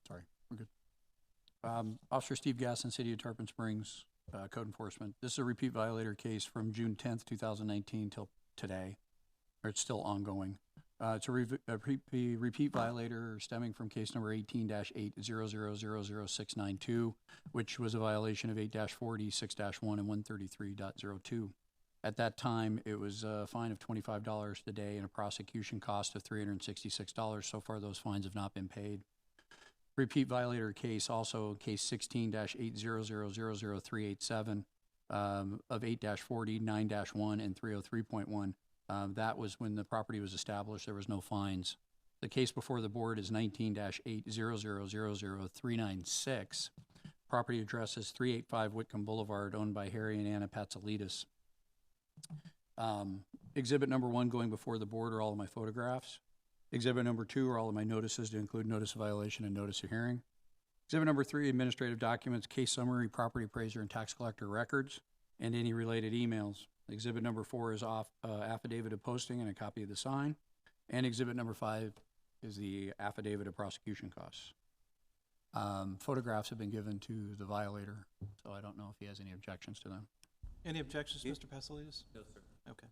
Sorry, we're good. Officer Steve Gasson, City of Tarpon Springs, Code Enforcement. This is a repeat violator case from June 10th, 2019 till today, or it's still ongoing. It's a repeat violator stemming from case number 18-800000692, which was a violation of 8-40, 6-1, and 133.02. At that time, it was a fine of $25 a day and a prosecution cost of $366. So far, those fines have not been paid. Repeat violator case, also case 16-800000387 of 8-40, 9-1, and 303.1. That was when the property was established. There was no fines. The case before the board is 19-800000396. Property address is 385 Whitcomb Boulevard, owned by Harry and Anna Patsalitas. Exhibit number 1 going before the board are all of my photographs. Exhibit number 2 are all of my notices to include notice of violation and notice of hearing. Exhibit number 3, administrative documents, case summary, property appraiser, and tax collector records, and any related emails. Exhibit number 4 is affidavit of posting and a copy of the sign. And exhibit number 5 is the affidavit of prosecution costs. Photographs have been given to the violator, so I don't know if he has any objections to them. Any objections, Mr. Pasalitas? No, sir. Okay.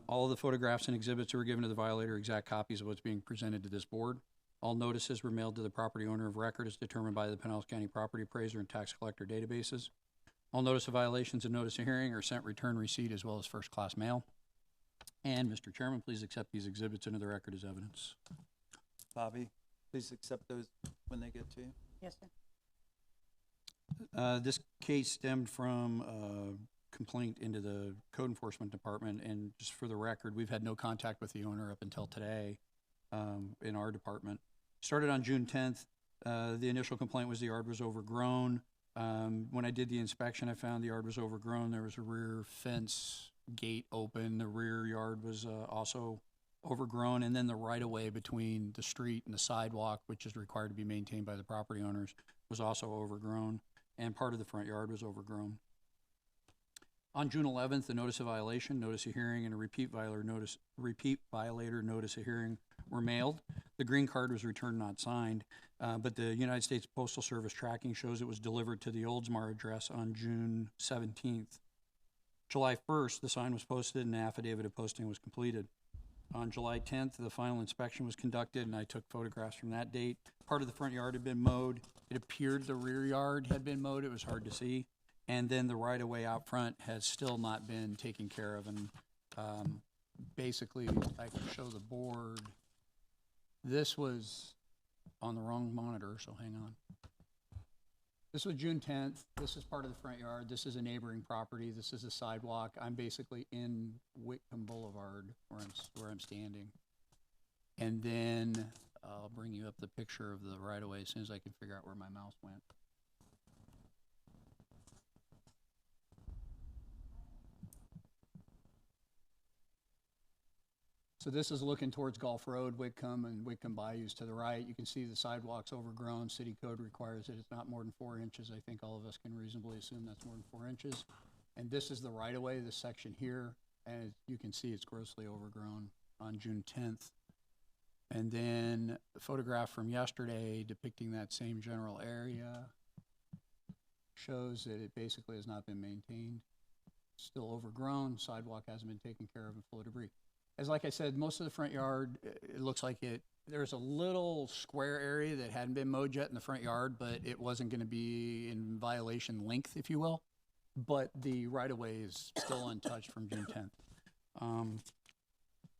All of the photographs and exhibits were given to the violator, exact copies of what's being presented to this board. All notices were mailed to the property owner of record as determined by the Pinellas County Property Appraiser and Tax Collector databases. All notice of violations and notice of hearing are sent return receipt as well as first-class mail. And, Mr. Chairman, please accept these exhibits into the record as evidence. Bobby, please accept those when they get to you. Yes, sir. This case stemmed from a complaint into the Code Enforcement Department, and just for the record, we've had no contact with the owner up until today in our department. Started on June 10th. The initial complaint was the yard was overgrown. When I did the inspection, I found the yard was overgrown. There was a rear fence gate open. The rear yard was also overgrown, and then the right-of-way between the street and the sidewalk, which is required to be maintained by the property owners, was also overgrown, and part of the front yard was overgrown. On June 11th, the notice of violation, notice of hearing, and a repeat violator notice of hearing were mailed. The green card was returned not signed, but the United States Postal Service tracking shows it was delivered to the Oldsmar address on June 17th. July 1st, the sign was posted and an affidavit of posting was completed. On July 10th, the final inspection was conducted, and I took photographs from that date. Part of the front yard had been mowed. It appeared the rear yard had been mowed. It was hard to see. And then the right-of-way out front has still not been taken care of. And basically, I can show the board. This was on the wrong monitor, so hang on. This was June 10th. This is part of the front yard. This is a neighboring property. This is a sidewalk. I'm basically in Whitcomb Boulevard where I'm standing. And then I'll bring you up the picture of the right-of-way as soon as I can figure out where my mouse went. So this is looking towards Gulf Road, Whitcomb, and Whitcomb Bayous to the right. You can see the sidewalk's overgrown. City code requires that it's not more than 4 inches. I think all of us can reasonably assume that's more than 4 inches. And this is the right-of-way, this section here, and as you can see, it's grossly overgrown on June 10th. And then the photograph from yesterday depicting that same general area shows that it basically has not been maintained. Still overgrown, sidewalk hasn't been taken care of, and full of debris. As like I said, most of the front yard, it looks like there's a little square area that hadn't been mowed yet in the front yard, but it wasn't going to be in violation length, if you will. But the right-of-way is still untouched from June 10th.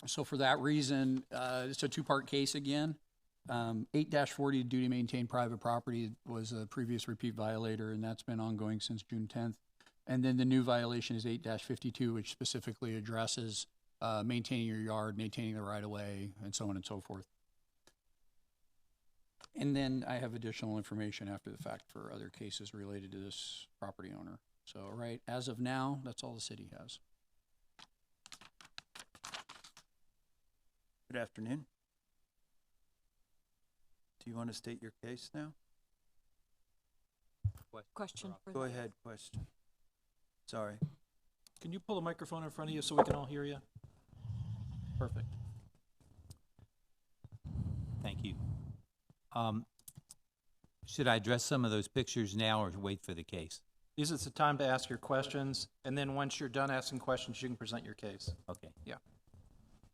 So for that reason, it's a two-part case again. 8-40, duty to maintain private property, was a previous repeat violator, and that's been ongoing since June 10th. And then the new violation is 8-52, which specifically addresses maintaining your yard, maintaining the right-of-way, and so on and so forth. And then I have additional information after the fact for other cases related to this property owner. So, right, as of now, that's all the city has. Good afternoon. Do you want to state your case now? Question for Go ahead, question. Sorry. Can you pull the microphone in front of you so we can all hear you? Perfect. Thank you. Should I address some of those pictures now or wait for the case? This is the time to ask your questions, and then once you're done asking questions, you can present your case. Okay. Yeah.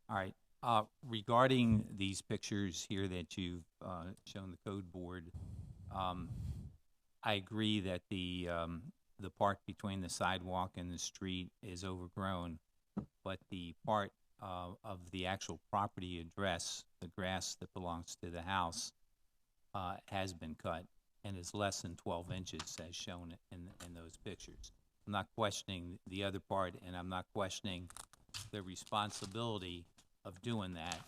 All right. Regarding these pictures here that you've shown the code board, I agree that the part between the sidewalk and the street is overgrown, but the part of the actual property address, the grass that belongs to the house, has been cut and is less than 12 inches as shown in those pictures. I'm not questioning the other part, and I'm not questioning the responsibility of doing that.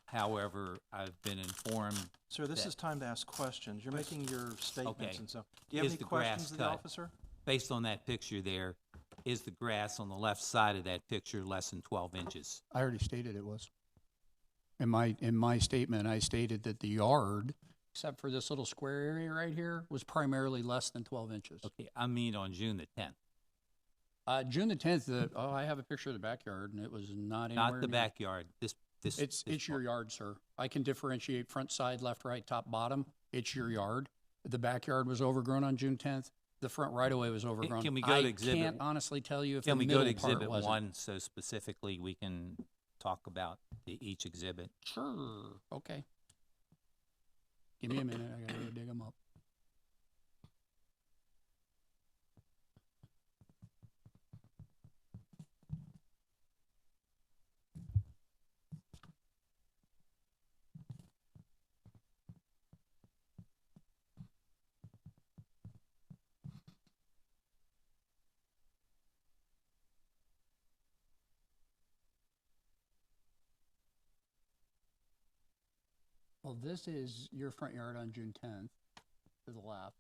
However, I've been informed. Sir, this is time to ask questions. You're making your statements Okay. and so. Do you have Is any the grass questions of the cut? officer? Based on that picture there, is the grass on the left side of that picture less than 12 inches? I already stated it was. In my statement, I stated that the yard, except for this little square area right here, was primarily less than 12 inches. Okay, I mean on June the 10th. June the 10th, I have a picture of the backyard, and it was not anywhere Not the near- backyard, this It's your yard, sir. I can differentiate front, side, left, right, top, bottom. It's your yard. The backyard was overgrown on June 10th. The front right-of-way was overgrown. Can we go to I exhibit- can't honestly tell you if the Can we go middle to part exhibit wasn't. 1 so specifically we can talk about each exhibit? Sure, okay. Give me a minute, I gotta go dig them up. Well, this is your front yard on June 10th, to the left,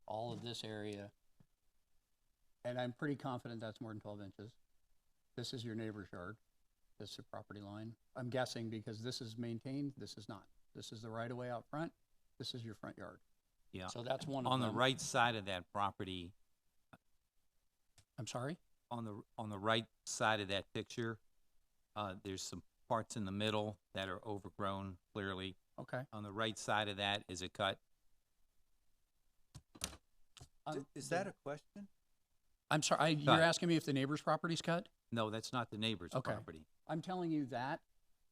all of this area. And I'm pretty confident that's more than 12 inches. This is your neighbor's yard. This is the property line. I'm guessing because this is maintained, this is not. This is the right of way out front. This is your front yard. Yeah. So that's one of On the them. right side of that property, I'm sorry? on the right side of that picture, there's some parts in the middle that are overgrown clearly. Okay. On the right side of that is a cut. Is that a question? I'm sorry, Cut. you're asking me if the neighbor's property's cut? No, that's not the neighbor's Okay. property. I'm telling you that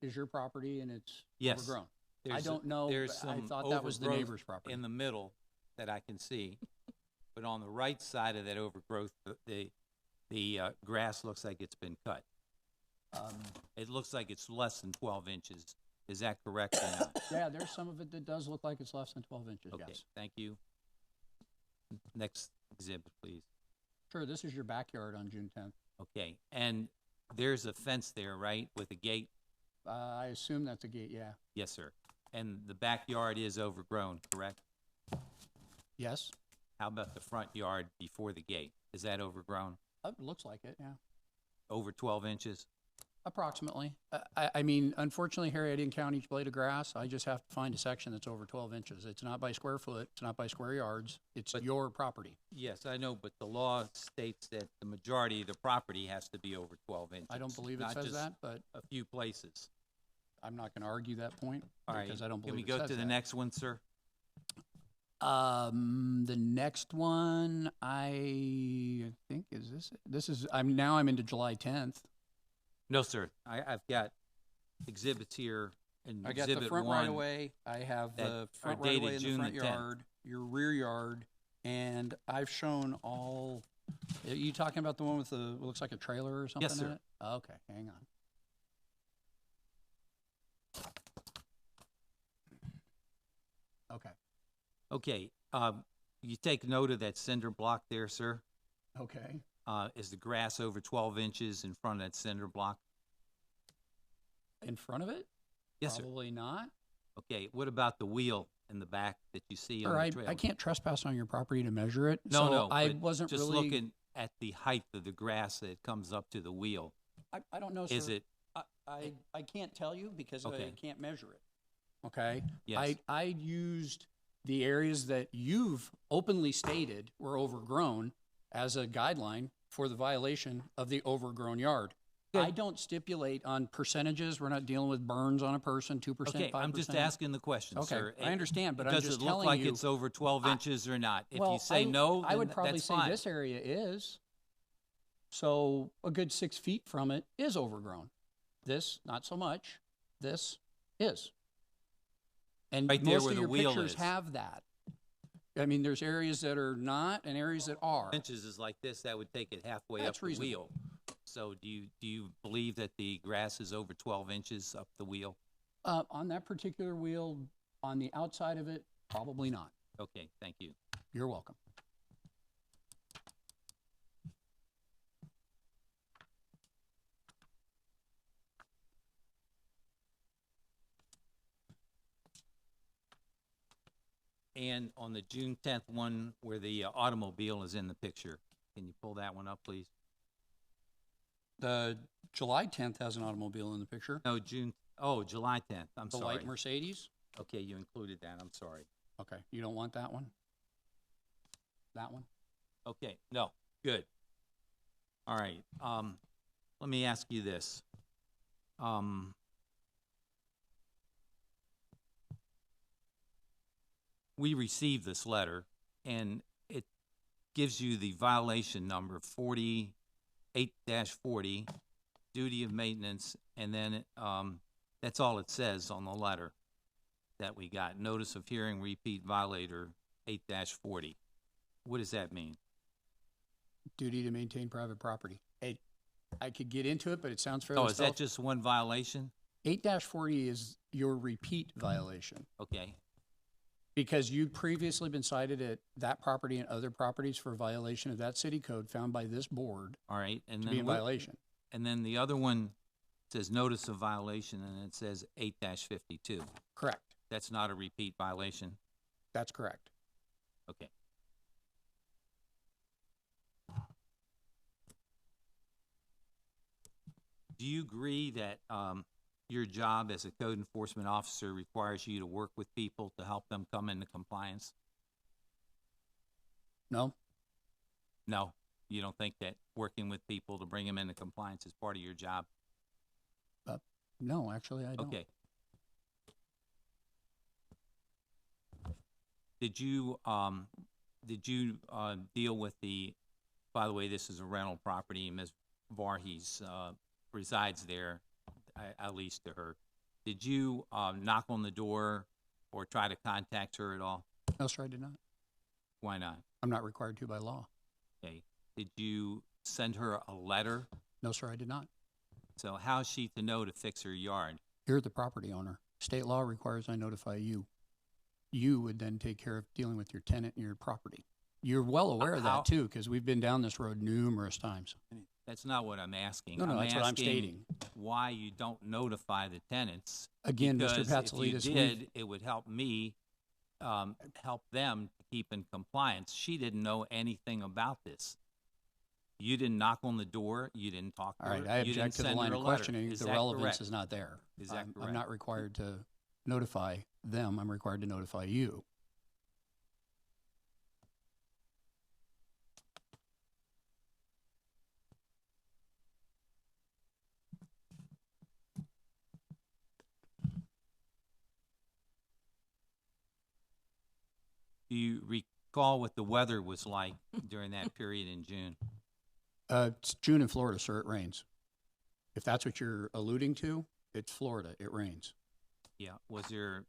is your property and it's Yes. overgrown. I There's a- don't know, there's but I some thought that was the overgrowth neighbor's property. in the middle that I can see, but on the right side of that overgrowth, the grass looks like it's been cut. It looks like it's less than 12 inches. Is that correct or not? Yeah, there's some of it that does look like it's less than 12 inches, Okay, yes. thank you. Next exhibit, please. Sure, this is your backyard on June 10th. Okay, and there's a fence there, right, with a gate? I assume that's a gate, yeah. Yes, sir. And the backyard is overgrown, correct? Yes? How about the front yard before the gate? Is that overgrown? It looks like it, yeah. Over 12 inches? Approximately. I mean, unfortunately, Harry, I didn't count each blade of grass. I just have to find a section that's over 12 inches. It's not by square foot, it's not by square yards. It's But- your property. Yes, I know, but the law states that the majority of the property has to be over 12 inches. I don't believe it not says just that, but a few places. I'm not gonna argue that point All right, because I don't can we believe it go says to the that. next one, sir? The next one, I think is I'm into July 10th. No, sir. I've got exhibits here in I got the exhibit front right one. away. I have that the are front right away dated in the June front the 10th. yard, your rear yard, and I've shown all. Are you talking about the one with the what looks like a trailer or something? Yes, in sir. it? Okay, hang on. Okay. Okay, you take note of that cinder block there, sir? Okay. Is the grass over 12 inches in front of that cinder block? In front of it? Yes, sir. Probably not. Okay, what about the wheel in the back that you see Sir, on the I trailer? can't trespass on your property to measure it. No, so no, I but wasn't just really. looking at the height of the grass that comes up to the wheel. I don't know, sir. Is it, I can't tell you because I Okay. can't measure it. Okay? Yes. I used the areas that you've openly stated were overgrown as a guideline for the violation of the overgrown yard. Okay. I don't stipulate on percentages. We're not dealing with burns on a person, 2%, 5%. okay, I'm just asking the question, Okay, sir. I understand, but I'm Does just it look telling like you. it's over 12 inches or not? If Well, you say no, I then would probably that's say fine. this area is. So a good 6 feet from it is overgrown. This, not so much. This is. And Right there most where of the your wheel pictures is. have that. I mean, there's areas that are not and areas that are. Inches is like this, that would take it halfway That's up the reasonable. wheel. So do you believe that the grass is over 12 inches up the wheel? On that particular wheel, on the outside of it, probably not. Okay, thank you. You're welcome. And on the June 10th one where the automobile is in the picture, can you pull that one up, please? The July 10th has an automobile in the picture. No, July 10th, I'm The sorry. white Mercedes. Okay, you included that, I'm sorry. Okay, you don't want that one? That one? Okay, no, good. All right, let me ask you this. We received this letter, and it gives you the violation number 48-40, duty of maintenance, and then that's all it says on the letter that we got. Notice of hearing repeat violator 8-40. What does that mean? Duty to maintain private property. I could get into it, but it sounds fairly Oh, is that just one violation? 8-40 is your repeat violation Okay, because you'd previously been cited at that property and other properties for violation of that city code found by this board all right. And to be then in what, violation. and then the other one says notice of violation, and it says 8-52. Correct. That's not a repeat violation? That's correct. Okay. Do do you agree that, your job as a code enforcement officer requires you to work with people to help them come into compliance? No? No, you don't think that working with people to bring them into compliance is part of your job? No, actually, I don't. Okay. Did you deal with by the way, this is a rental property, Ms. Varghese, resides there, at least to her. Did you, knock on the door or try to contact her at all? No, sir, I did not. Why not? I'm not required to by law. Okay. Did you send her a letter? No, sir, I did not. So how's she to know to fix her yard? You're the property owner. State law requires I notify you. You would then take care of dealing with your tenant and your property. You're well aware of How- that too, because we've been down this road numerous times. That's not what I'm asking. No, I'm that's what I'm asking stating. why you don't notify the tenants. Again, Mr. Because Patzelides, if you we've- did, it would help me, help them to keep in compliance. She didn't know anything about this. You didn't knock on the door, you didn't talk to All her, right, I you didn't object to the send line her a of letter. questioning. Is The that relevance correct? is not there. Is that I'm correct? not required to notify them. I'm required to notify you. Do you recall what the weather was like during that period in June? It's June in Florida, sir. It rains. If that's what you're alluding to, it's Florida. It rains. Yeah, was there,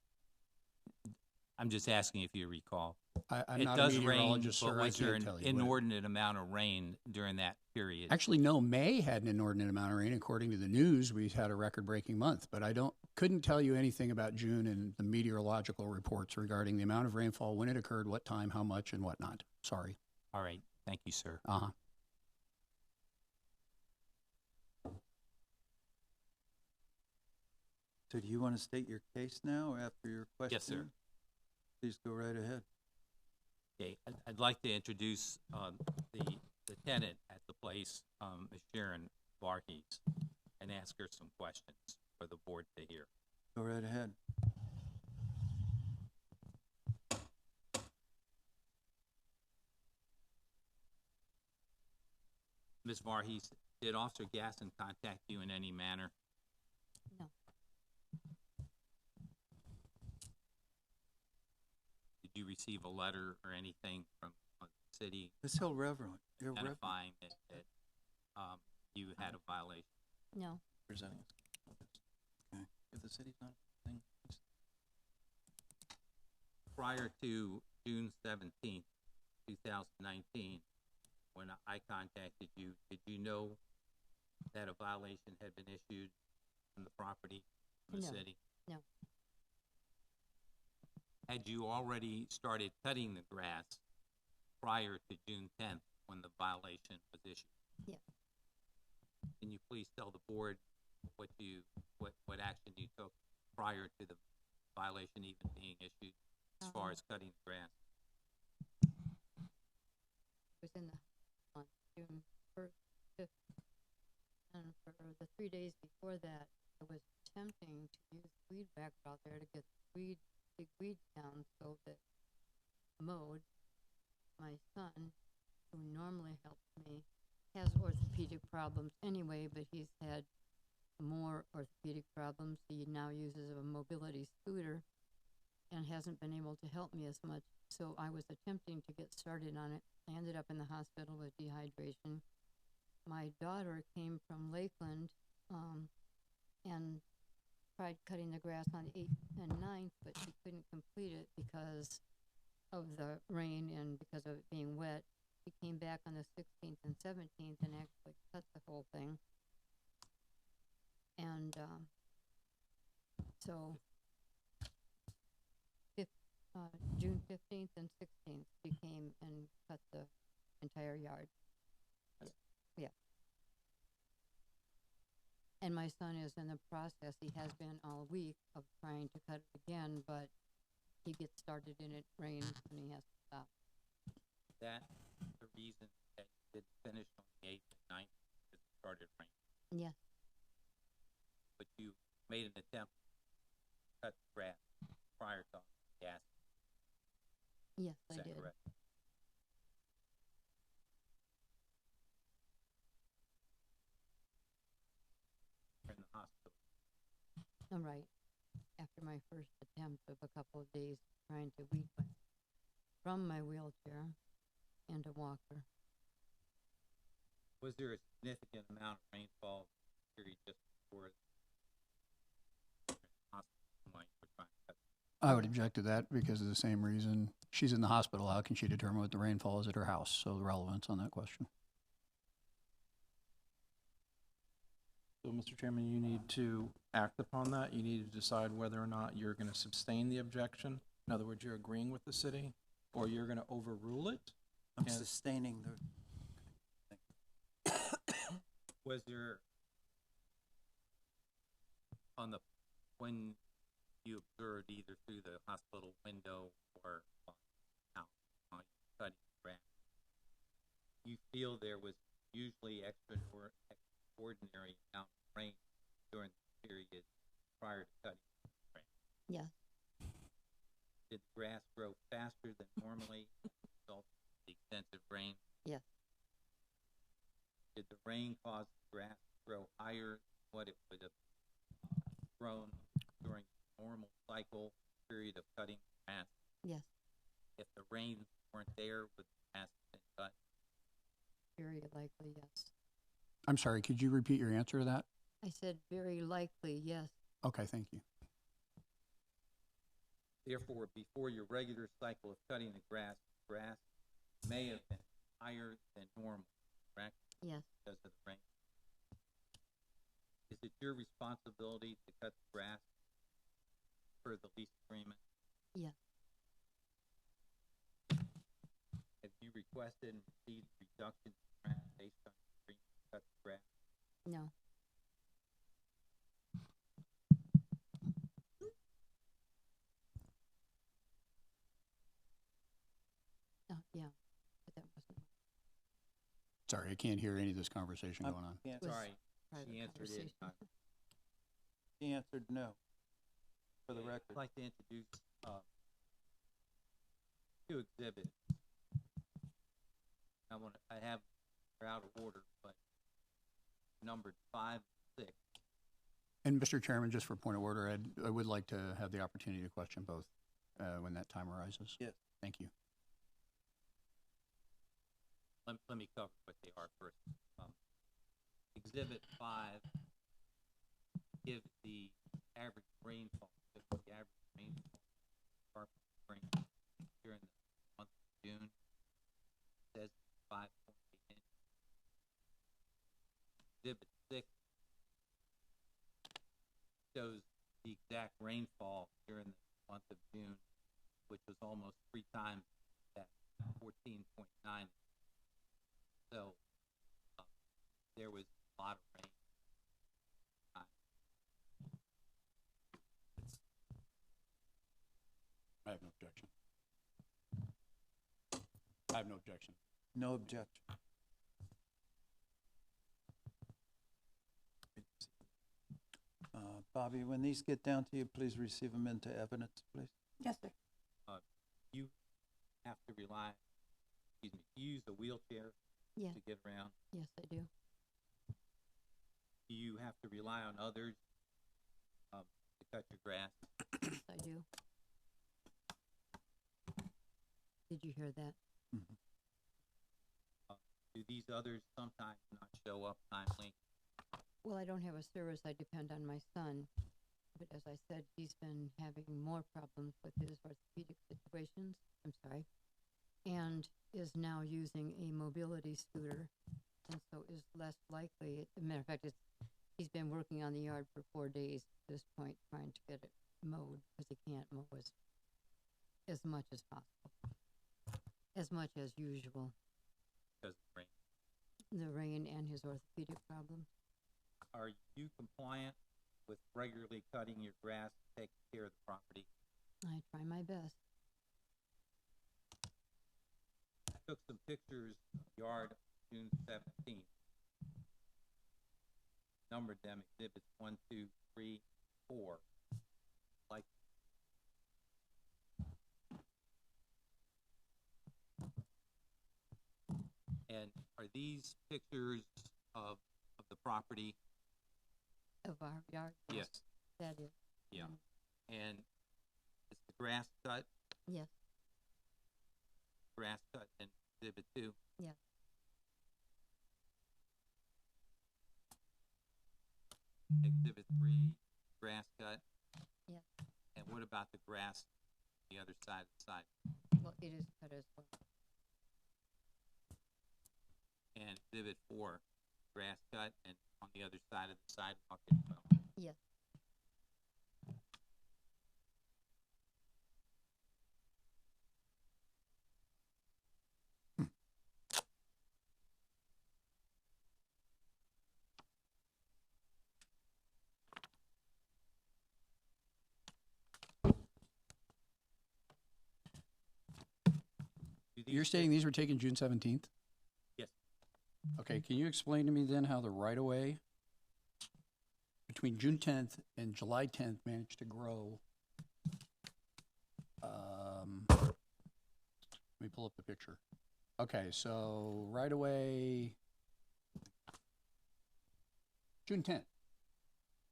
I'm just asking if you recall. I'm It not a does rain, meteorologist, but sir. I was there can't an tell you. inordinate amount of rain during that period? Actually, no. May had an inordinate amount of rain. According to the news, we had a record-breaking month. But I couldn't tell you anything about June and the meteorological reports regarding the amount of rainfall, when it occurred, what time, how much, and whatnot. Sorry. All right, thank you, sir. Uh-huh. So do you want to state your case now or after your question? Yes, sir. Please go right ahead. Okay, I'd like to introduce the tenant at the place, Ms. Sharon Varghese, and ask her some questions for the board to hear. Go right ahead. Ms. Varghese, did Officer Gasson contact you in any manner? No. Did you receive a letter or anything from the city Ms. Hill Reverend, identifying that you had a violation? No. Presenting. Okay. If the city's not thing. Prior to June 17th, 2019, when I contacted you, did you know that a violation had been issued on the property of the No. city? No. Had you already started cutting the grass prior to June 10th when the violation was issued? Yes. Can you please tell the board what action you took prior to the violation even being issued as far as cutting the grass? Was in the on June 1st, 5th, and for the 3 days before that, I was attempting to use weed whacker out there to get big weeds down so that mowed. My son, who normally helps me, has orthopedic problems anyway, but he's had more orthopedic problems. He now uses a mobility scooter and hasn't been able to help me as much. So I was attempting to get started on it. I ended up in the hospital with dehydration. My daughter came from Lakeland and tried cutting the grass on 8th and 9th, but she couldn't complete it because of the rain and because of it being wet. She came back on the 16th and 17th and actually cut the whole thing. And so June 15th and 16th, she came and cut the entire yard. Yeah. And my son is in the process, he has been all week, of trying to cut it again, but he gets started and it rains and he has to stop. That the reason that you didn't finish on the 8th and 9th because it started raining? Yes. but you made an attempt to cut the grass prior to gas. Yes, Is I that did. correct? You're in the hospital. I'm right. After my first attempt of a couple of days trying to weed whack from my wheelchair and a walker. Was there a significant amount of rainfall period just before the hospital when you were trying to cut? I would object to that because of the same reason. She's in the hospital. How can she determine what the rainfall is at her house? So the relevance on that question. So, Mr. Chairman, you need to act upon that. You need to decide whether or not you're going to sustain the objection. In other words, you're agreeing with the city, or you're going to overrule it. I'm And- sustaining the, Was there, on the, when you observed either through the hospital window or out on cutting grass, you feel there was usually extraordinary amount of rain during the period prior to cutting grass? Yes, Did the grass grow faster than normally as a result of the extensive rain? yes, Did the rain cause the grass to grow higher than what it would have grown during the normal cycle period of cutting grass? yes, If the rains weren't there, would the grass have been cut? very likely, yes. I'm sorry, could you repeat your answer to that? I said very likely, yes. Okay, thank you. Therefore, before your regular cycle of cutting the grass may have been higher than normal, correct? Yes, Because of the rain. Is it your responsibility to cut the grass per the lease agreement? yes, Have you requested and received reduction in grass based on your agreement to cut the grass? no, yeah, but that wasn't Sorry, I can't hear any of this conversation I'm- going on. can't- Was- Sorry, private she answered it. conversation. He answered no, for the I'd record. like to introduce, two exhibits. I have, they're out of order, but numbered 5 and 6. And Mr. Chairman, just for point of order, I would like to have the opportunity to question both when that time arises. Yes. Thank you. Let me cover what they are first. Exhibit 5 gives the average rainfall, the average rainfall Carpenter Springs during the month of June. It says 5.8 inches. Exhibit 6 shows the exact rainfall during the month of June, which was almost 3 times that, 14.9. So there was a lot of rain. I have no objection. I have no objection. No objection. Bobby, when these get down to you, please receive them into evidence, please. Yes, sir. You have to rely, you use a wheelchair Yeah, to get around. yes, I do. You have to rely on others to cut your grass. Yes, I do. Did you hear that? Do these others sometimes not show up timely? Well, I don't have a service. I depend on my son. But as I said, he's been having more problems with his orthopedic situations. I'm sorry. And is now using a mobility scooter. And so is less likely. As a matter of fact, he's been working on the yard for 4 days at this point, trying to get it mowed because he can't mow as much as possible. As much as usual. Because of the rain. The rain and his orthopedic problems. Are you compliant with regularly cutting your grass and taking care of the property? I try my best. I took some pictures of the yard on June 17th. numbered them, exhibits 1, 2, 3, 4. Like, and are these pictures of the property? Of our yard? Yes. That is. Yeah. And is the grass cut? Yes, Grass cut in exhibit 2? yes. Exhibit 3, grass cut? Yes. And what about the grass on the other side of the side? Well, it is cut as well. And exhibit 4, grass cut and on the other side of the sidewalk as well? Yes. Do these You're stating these were taken June 17th? Yes. Okay, can you explain to me then how the right-of-way between June 10th and July 10th managed to grow? Let me pull up the picture. Okay, so right-of-way, June 10th.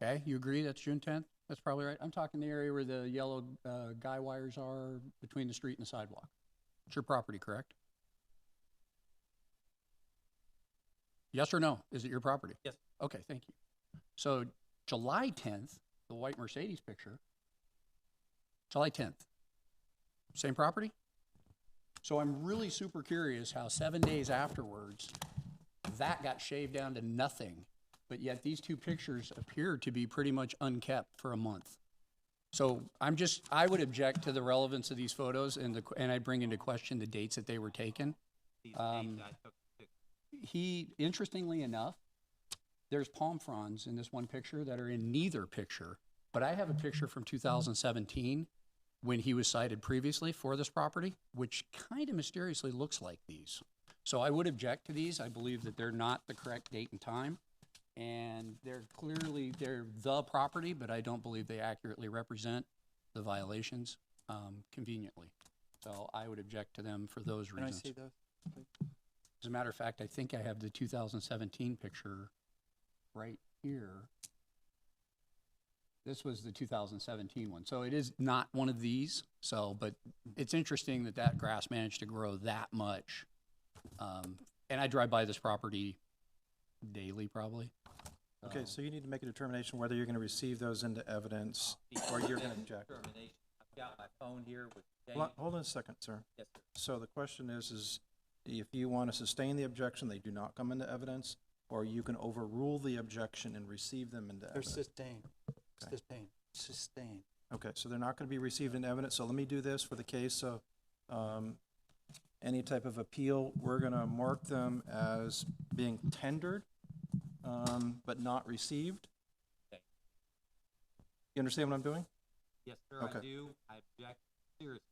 Okay, you agree that's June 10th? That's probably right. I'm talking the area where the yellow guy wires are between the street and the sidewalk. It's your property, correct? Yes or no? Is it your property? Yes. Okay, thank you. So July 10th, the white Mercedes picture, July 10th, same property? So I'm really super curious how 7 days afterwards, that got shaved down to nothing, but yet these two pictures appear to be pretty much unkept for a month. So I would object to the relevance of these photos and I'd bring into question the dates that they were taken. These dates I took the picture. Interestingly enough, there's palm fronds in this one picture that are in neither picture, but I have a picture from 2017 when he was cited previously for this property, which kind of mysteriously looks like these. So I would object to these. I believe that they're not the correct date and time. And they're the property, but I don't believe they accurately represent the violations conveniently. So I would object to them for those reasons. Can I see those, please? As a matter of fact, I think I have the 2017 picture right here. This was the 2017 one. So it is not one of these. So, but it's interesting that grass managed to grow that much. And I drive by this property daily, probably. Okay, so you need to make a determination whether you're gonna receive those into evidence or you're gonna object. Determination. I've got my phone here with Hold on a second, sir. Yes, sir. So the question is if you want to sustain the objection, they do not come into evidence, or you can overrule the objection and receive them into They're evidence. sustained. Okay. Sustained. Okay, so they're not gonna be received in evidence, so let me do this for the case of, any type of appeal, we're gonna mark them as being tendered, but not received. Okay. You understand what I'm doing? Yes, sir, Okay. I do. I object seriously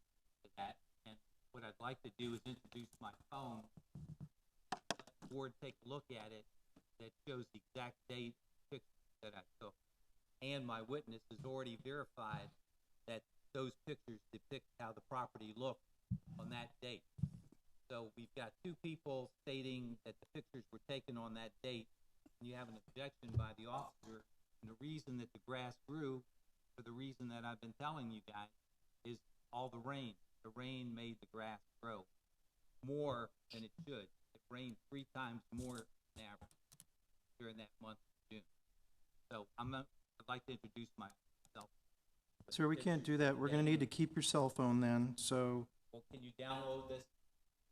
to that. And what I'd like to do is introduce my phone, let the board take a look at it, that shows the exact date pictures that I took. And my witness has already verified that those pictures depict how the property looked on that date. So we've got two people stating that the pictures were taken on that date, and you have an objection by the officer, and the reason that the grass grew, for the reason that I've been telling you guys, is all the rain. The rain made the grass grow more than it should. It rained 3 times more than average during that month of June. So I'd like to introduce myself. Sir, we can't do that. We're gonna need to keep your cell phone then, so, Well, can you download this?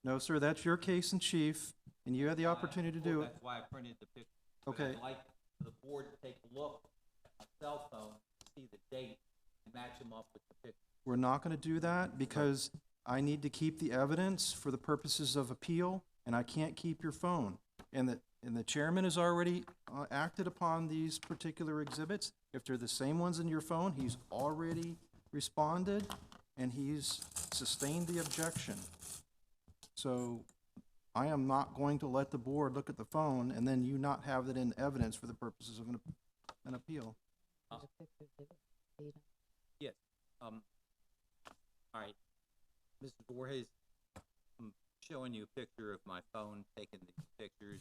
no, sir, that's your case in chief, and you had the opportunity to do it. That's why I printed the picture. But Okay. I'd like the board to take a look at my cell phone, see the date, and match them up with the picture. We're not gonna do that because I need to keep the evidence for the purposes of appeal, and I can't keep your phone. And the chairman has already acted upon these particular exhibits. If they're the same ones in your phone, he's already responded, and he's sustained the objection. So I am not going to let the board look at the phone and then you not have that in evidence for the purposes of an appeal. There's a picture of the date on- Yes, all right. Mrs. Voorhees, I'm showing you a picture of my phone, taking these pictures,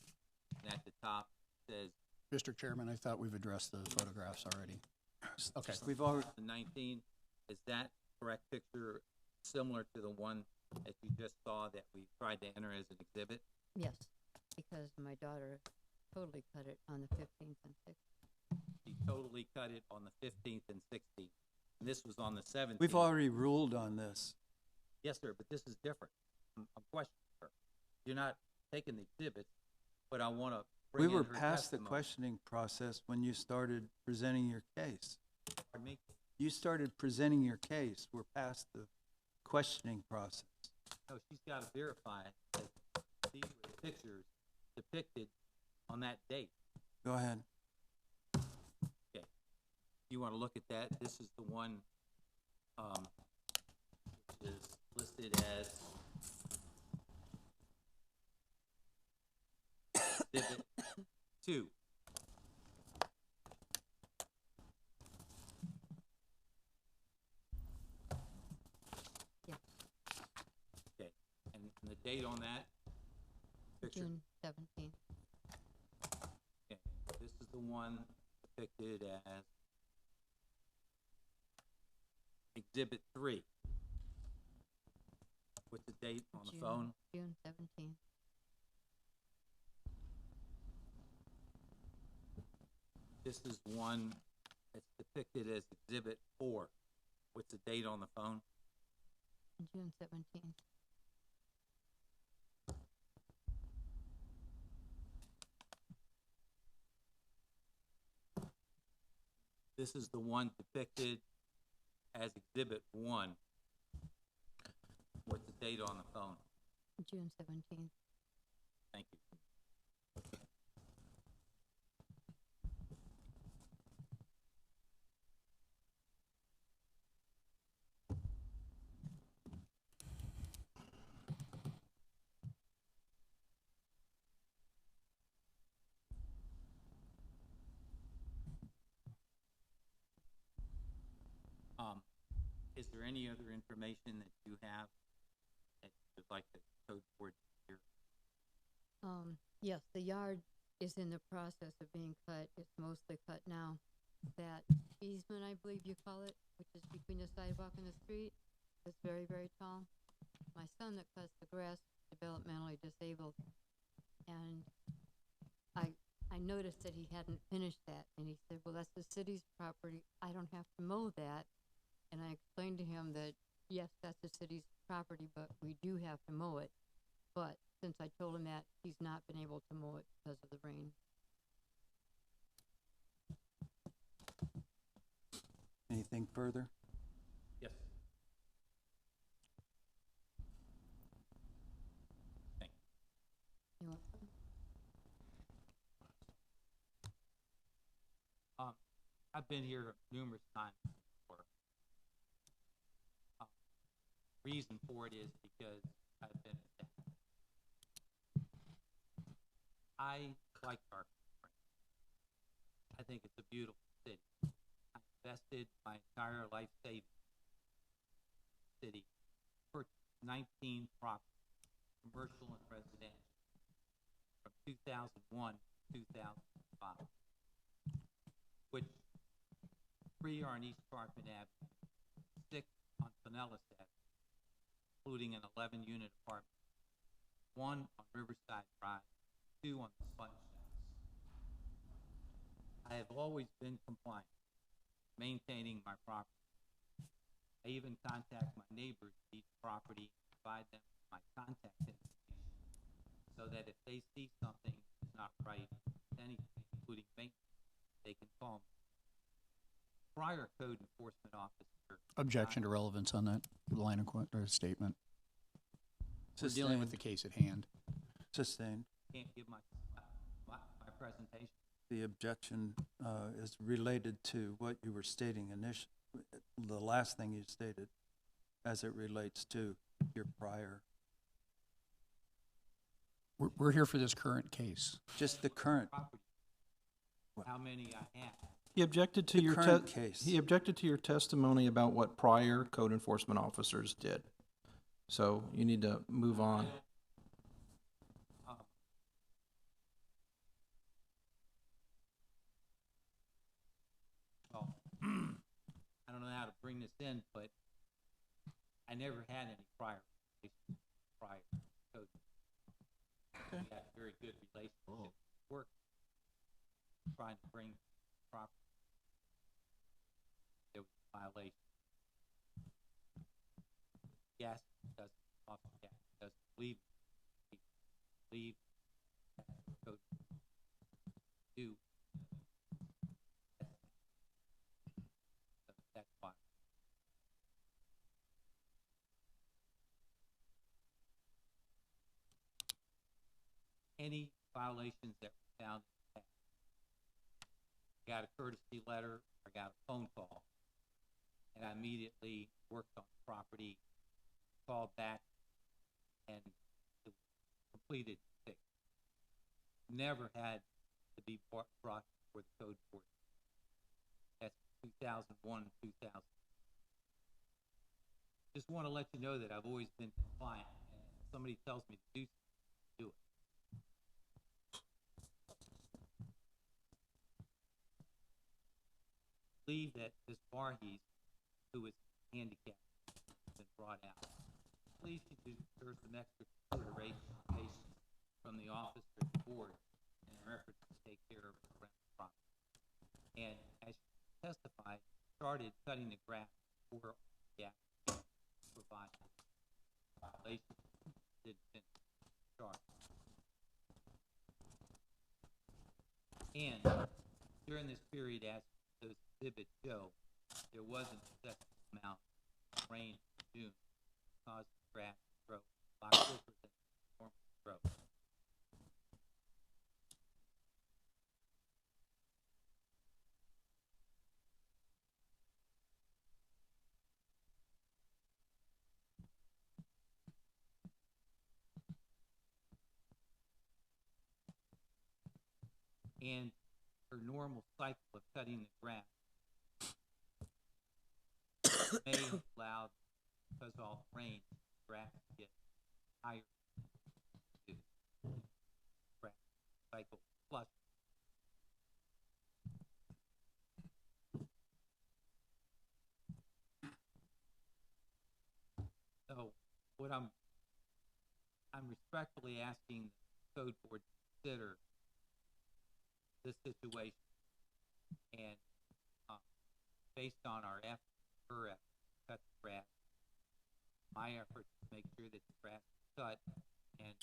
and at the top says Mr. Chairman, I thought we've addressed the photographs already. Okay. We've already, 19. Is that correct picture similar to the one that you just saw that we tried to enter as an exhibit? Yes, because my daughter totally cut it on the 15th and 16th. She totally cut it on the 15th and 16th. And this was on the 17th. we've already ruled on this. Yes, sir, but this is different. I'm questioning her. You're not taking the exhibits, but I want to We bring in were her past the testimony. questioning process when you started presenting your case. Pardon me? You started presenting your case. We're past the questioning process. No, she's got to verify that these were the pictures depicted on that date. Go ahead. Okay. You want to look at that? This is the one, which is listed as Exhibit 2. Yeah. Okay, and the date on that picture? June 17th. Okay, this is the one depicted as Exhibit 3. What's the date on the phone? June 17th. This is one that's depicted as Exhibit 4. What's the date on the phone? June 17th. This is the one depicted as Exhibit 1. What's the date on the phone? June 17th. Thank you. Is there any other information that you have that you'd like the code board to hear? Yes, the yard is in the process of being cut. It's mostly cut now. That easement, I believe you call it, which is between the sidewalk and the street, is very, very tall. My son that cuts the grass is developmentally disabled, and I noticed that he hadn't finished that, and he said, well, that's the city's property. I don't have to mow that. And I explained to him that, yes, that's the city's property, but we do have to mow it. But since I told him that, he's not been able to mow it because of the rain. Anything further? Yes. Thank you. You want some? I've been here numerous times before. Reason for it is because I've been a staff. I like Dark Springs. I think it's a beautiful city. I invested my entire life savings in the city, purchased 19 properties, commercial and residential, from 2001 to 2005, which 3 are on East Tarpon Avenue, 6 on Pinellas Avenue, including an 11-unit apartment, 1 on Riverside Drive, 2 on the Sponge House. I have always been compliant, maintaining my property. I even contact my neighbors at each property and provide them with my contact information so that if they see something that's not right, anything, including maintenance, they can call me. Prior code enforcement officer. Objection to relevance on that line of or statement. We're dealing with the case at hand. Sustained. Can't give my presentation. The objection is related to what you were stating initially, the last thing you stated, as it relates to your prior We're here for this current case. Just the current, How many I have. He objected to The your current case. He objected to your testimony about what prior code enforcement officers did. So you need to move on. Well, I don't know how to bring this in, but I never had any prior code. We had a very good relationship. Work trying to bring property. There was a violation. Gas doesn't off gas doesn't leave. Leave code do. So that's why. Any violations that were found in the past. I got a courtesy letter, I got a phone call, and I immediately worked on the property, called back, and it was completed fix. Never had to be brought before the code board. That's 2001, 2000. Just want to let you know that I've always been compliant, and if somebody tells me to do something, do it. Believe that Ms. Varghese, who is handicapped, has been brought out. Please deserve some extra consideration and patience from the office or the board in their efforts to take care of the rental property. And as she testified, started cutting the grass before the applicant provided violation didn't finish the charge. And during this period, as those exhibits show, there wasn't excessive amount of rain in June caused the grass to grow a lot quicker than it normally grows. And her normal cycle of cutting the grass may have allowed, because of all the rain, the grass to get higher. To grass cycle flush. So what I'm respectfully asking the code board to consider this situation, and based on our effort, her effort to cut the grass, my effort to make sure that the grass is cut, and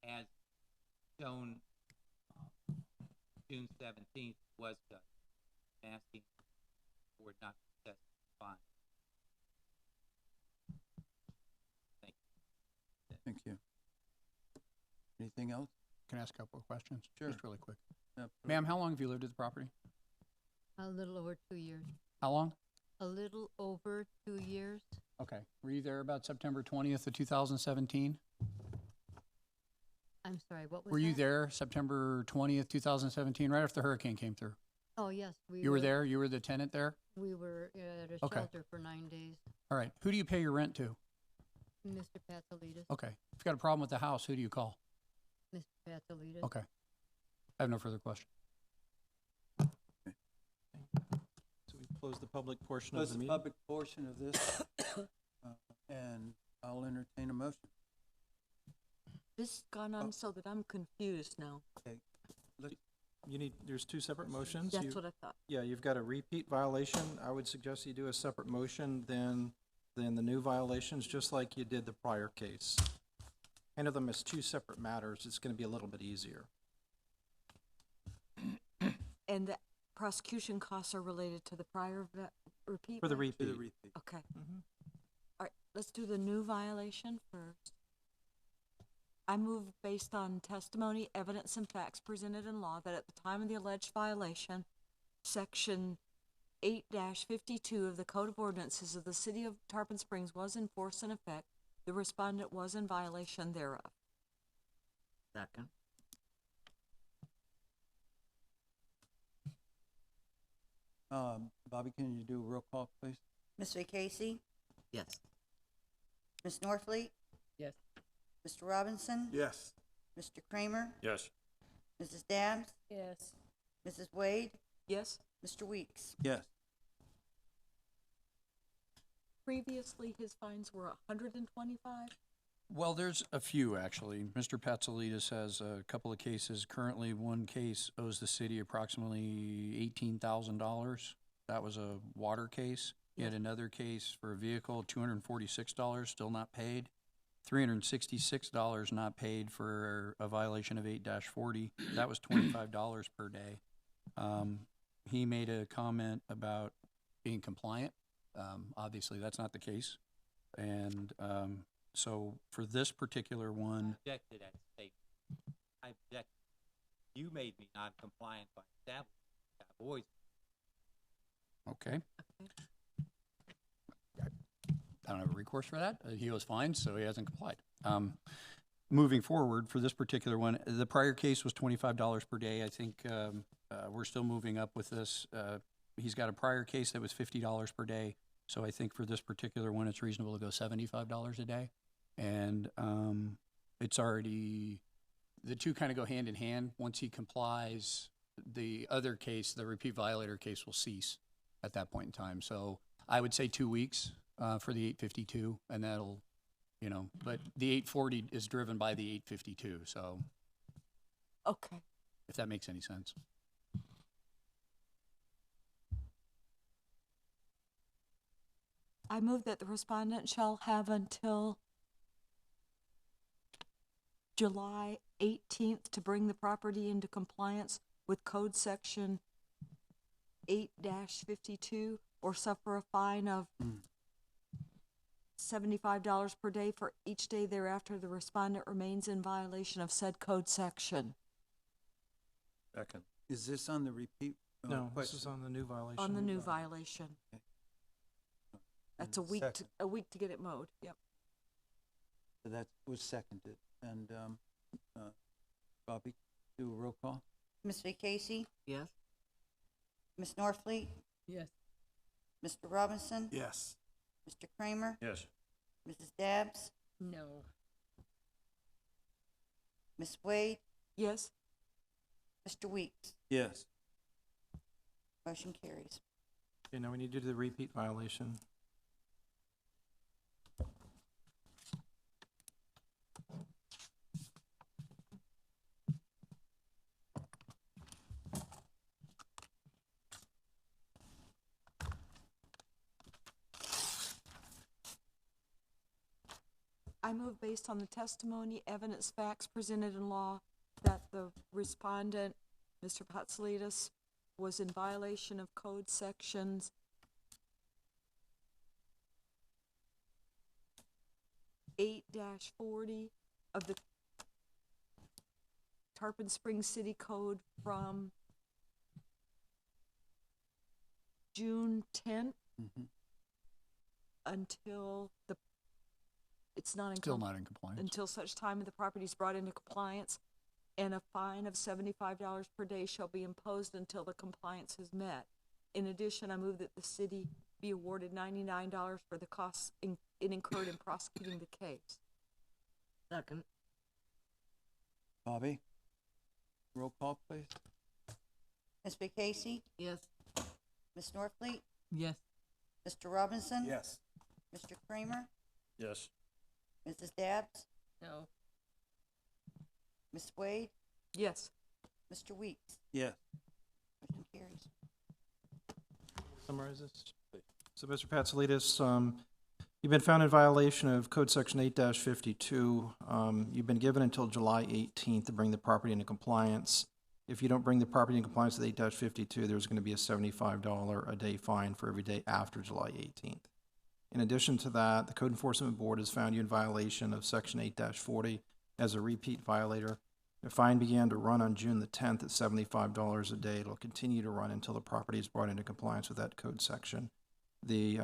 as shown June 17th was cut, I'm asking the board not to test the fine. Thank you. thank you. Anything else? Can I ask a couple of questions? Sure. Just really quick. Yeah, Ma'am, how long have you lived at the property? A little over 2 years. How long? A little over 2 years. Okay. Were you there about September 20th of 2017? I'm sorry, what was Were you that? there September 20th, 2017, right after the hurricane came through? Oh, yes. You were there? You were the tenant there? We were at a Okay. shelter for 9 days. All right. Who do you pay your rent to? Mr. Patzalides. Okay. If you've got a problem with the house, who do you call? Mr. Patzalides. Okay. I have no further questions. So we close the public portion of Close the the meeting. public portion of this, and I'll entertain a motion. This has gone on so that I'm confused now. Okay, let's, There's two separate motions. That's what I thought. Yeah, you've got a repeat violation. I would suggest you do a separate motion than the new violations, just like you did the prior case. Handle them as two separate matters. It's gonna be a little bit easier. And the prosecution costs are related to the prior repeat? For the vi- repeat. do the repeat. Okay. Mhm. All right, let's do the new violation first. I move based on testimony, evidence, and facts presented in law that at the time of the alleged violation, section 8-52 of the Code of Ordinances of the City of Tarpon Springs was in force and effect. The respondent was in violation thereof. Second. Bobby, can you do a roll call, please? Ms. Vaquesi? Yes. Ms. Norfleet? Yes. Mr. Robinson? Yes. Mr. Kramer? Yes. Mrs. Dabbs? Yes. Mrs. Wade? Yes. Mr. Weeks? Yes. Previously, his fines were 125. Well, there's a few, actually. Mr. Patsalides has a couple of cases. Currently, one case owes the city approximately $18,000. That was a water case. He had another case for a vehicle, $246, still not paid. $366 not paid for a violation of 8-40. That was $25 per day. He made a comment about being compliant. Obviously, that's not the case. And so for this particular one, Object to that statement. I object. You made me non-compliant by establishing that voice. okay. I don't have a recourse for that. He was fined, so he hasn't complied. Moving forward, for this particular one, the prior case was $25 per day. I think we're still moving up with this. He's got a prior case that was $50 per day. So I think for this particular one, it's reasonable to go $75 a day. And it's already, the two kind of go hand in hand. Once he complies, the other case, the repeat violator case, will cease at that point in time. So I would say 2 weeks for the 852, and that'll, you know, but the 840 is driven by the 852. So Okay. if that makes any sense. I move that the respondent shall have until July 18th to bring the property into compliance with code section 8-52 or suffer a fine of $75 per day for each day thereafter the respondent remains in violation of said code section. Second. Is this on the repeat? No, this question? is on the new violation. On the new violation. Okay. That's a week Second. a week to get it mowed. Yep. So that was seconded. And Bobby, do a roll call? Ms. Vaquesi? Yes. Ms. Norfleet? Yes. Mr. Robinson? Yes. Mr. Kramer? Yes. Mrs. Dabbs? No. Ms. Wade? Yes. Mr. Weeks? Yes. Motion carries. Okay, now we need to do the repeat violation. I move based on the testimony, evidence, facts presented in law that the respondent, Mr. Patsalides, was in violation of code sections 8-40 of the Tarpon Springs City Code from June 10th until it's not in Still not in compliance. until such time the property is brought into compliance, and a fine of $75 per day shall be imposed until the compliance is met. In addition, I move that the city be awarded $99 for the costs it incurred in prosecuting the case. Second. Bobby, roll call, please. Ms. Vaquesi? Yes. Ms. Norfleet? Yes. Mr. Robinson? Yes. Mr. Kramer? Yes. Mrs. Dabbs? No. Ms. Wade? Yes. Mr. Weeks? Yes. Motion carries. Summarize this. So, Mr. Patsalides, you've been found in violation of Code Section 8-52. You've been given until July 18th to bring the property into compliance. If you don't bring the property in compliance with 8-52, there's going to be a $75 a day fine for every day after July 18th. In addition to that, the Code Enforcement Board has found you in violation of Section 8-40 as a repeat violator. The fine began to run on June the 10th at $75 a day. It'll continue to run until the property is brought into compliance with that code section. The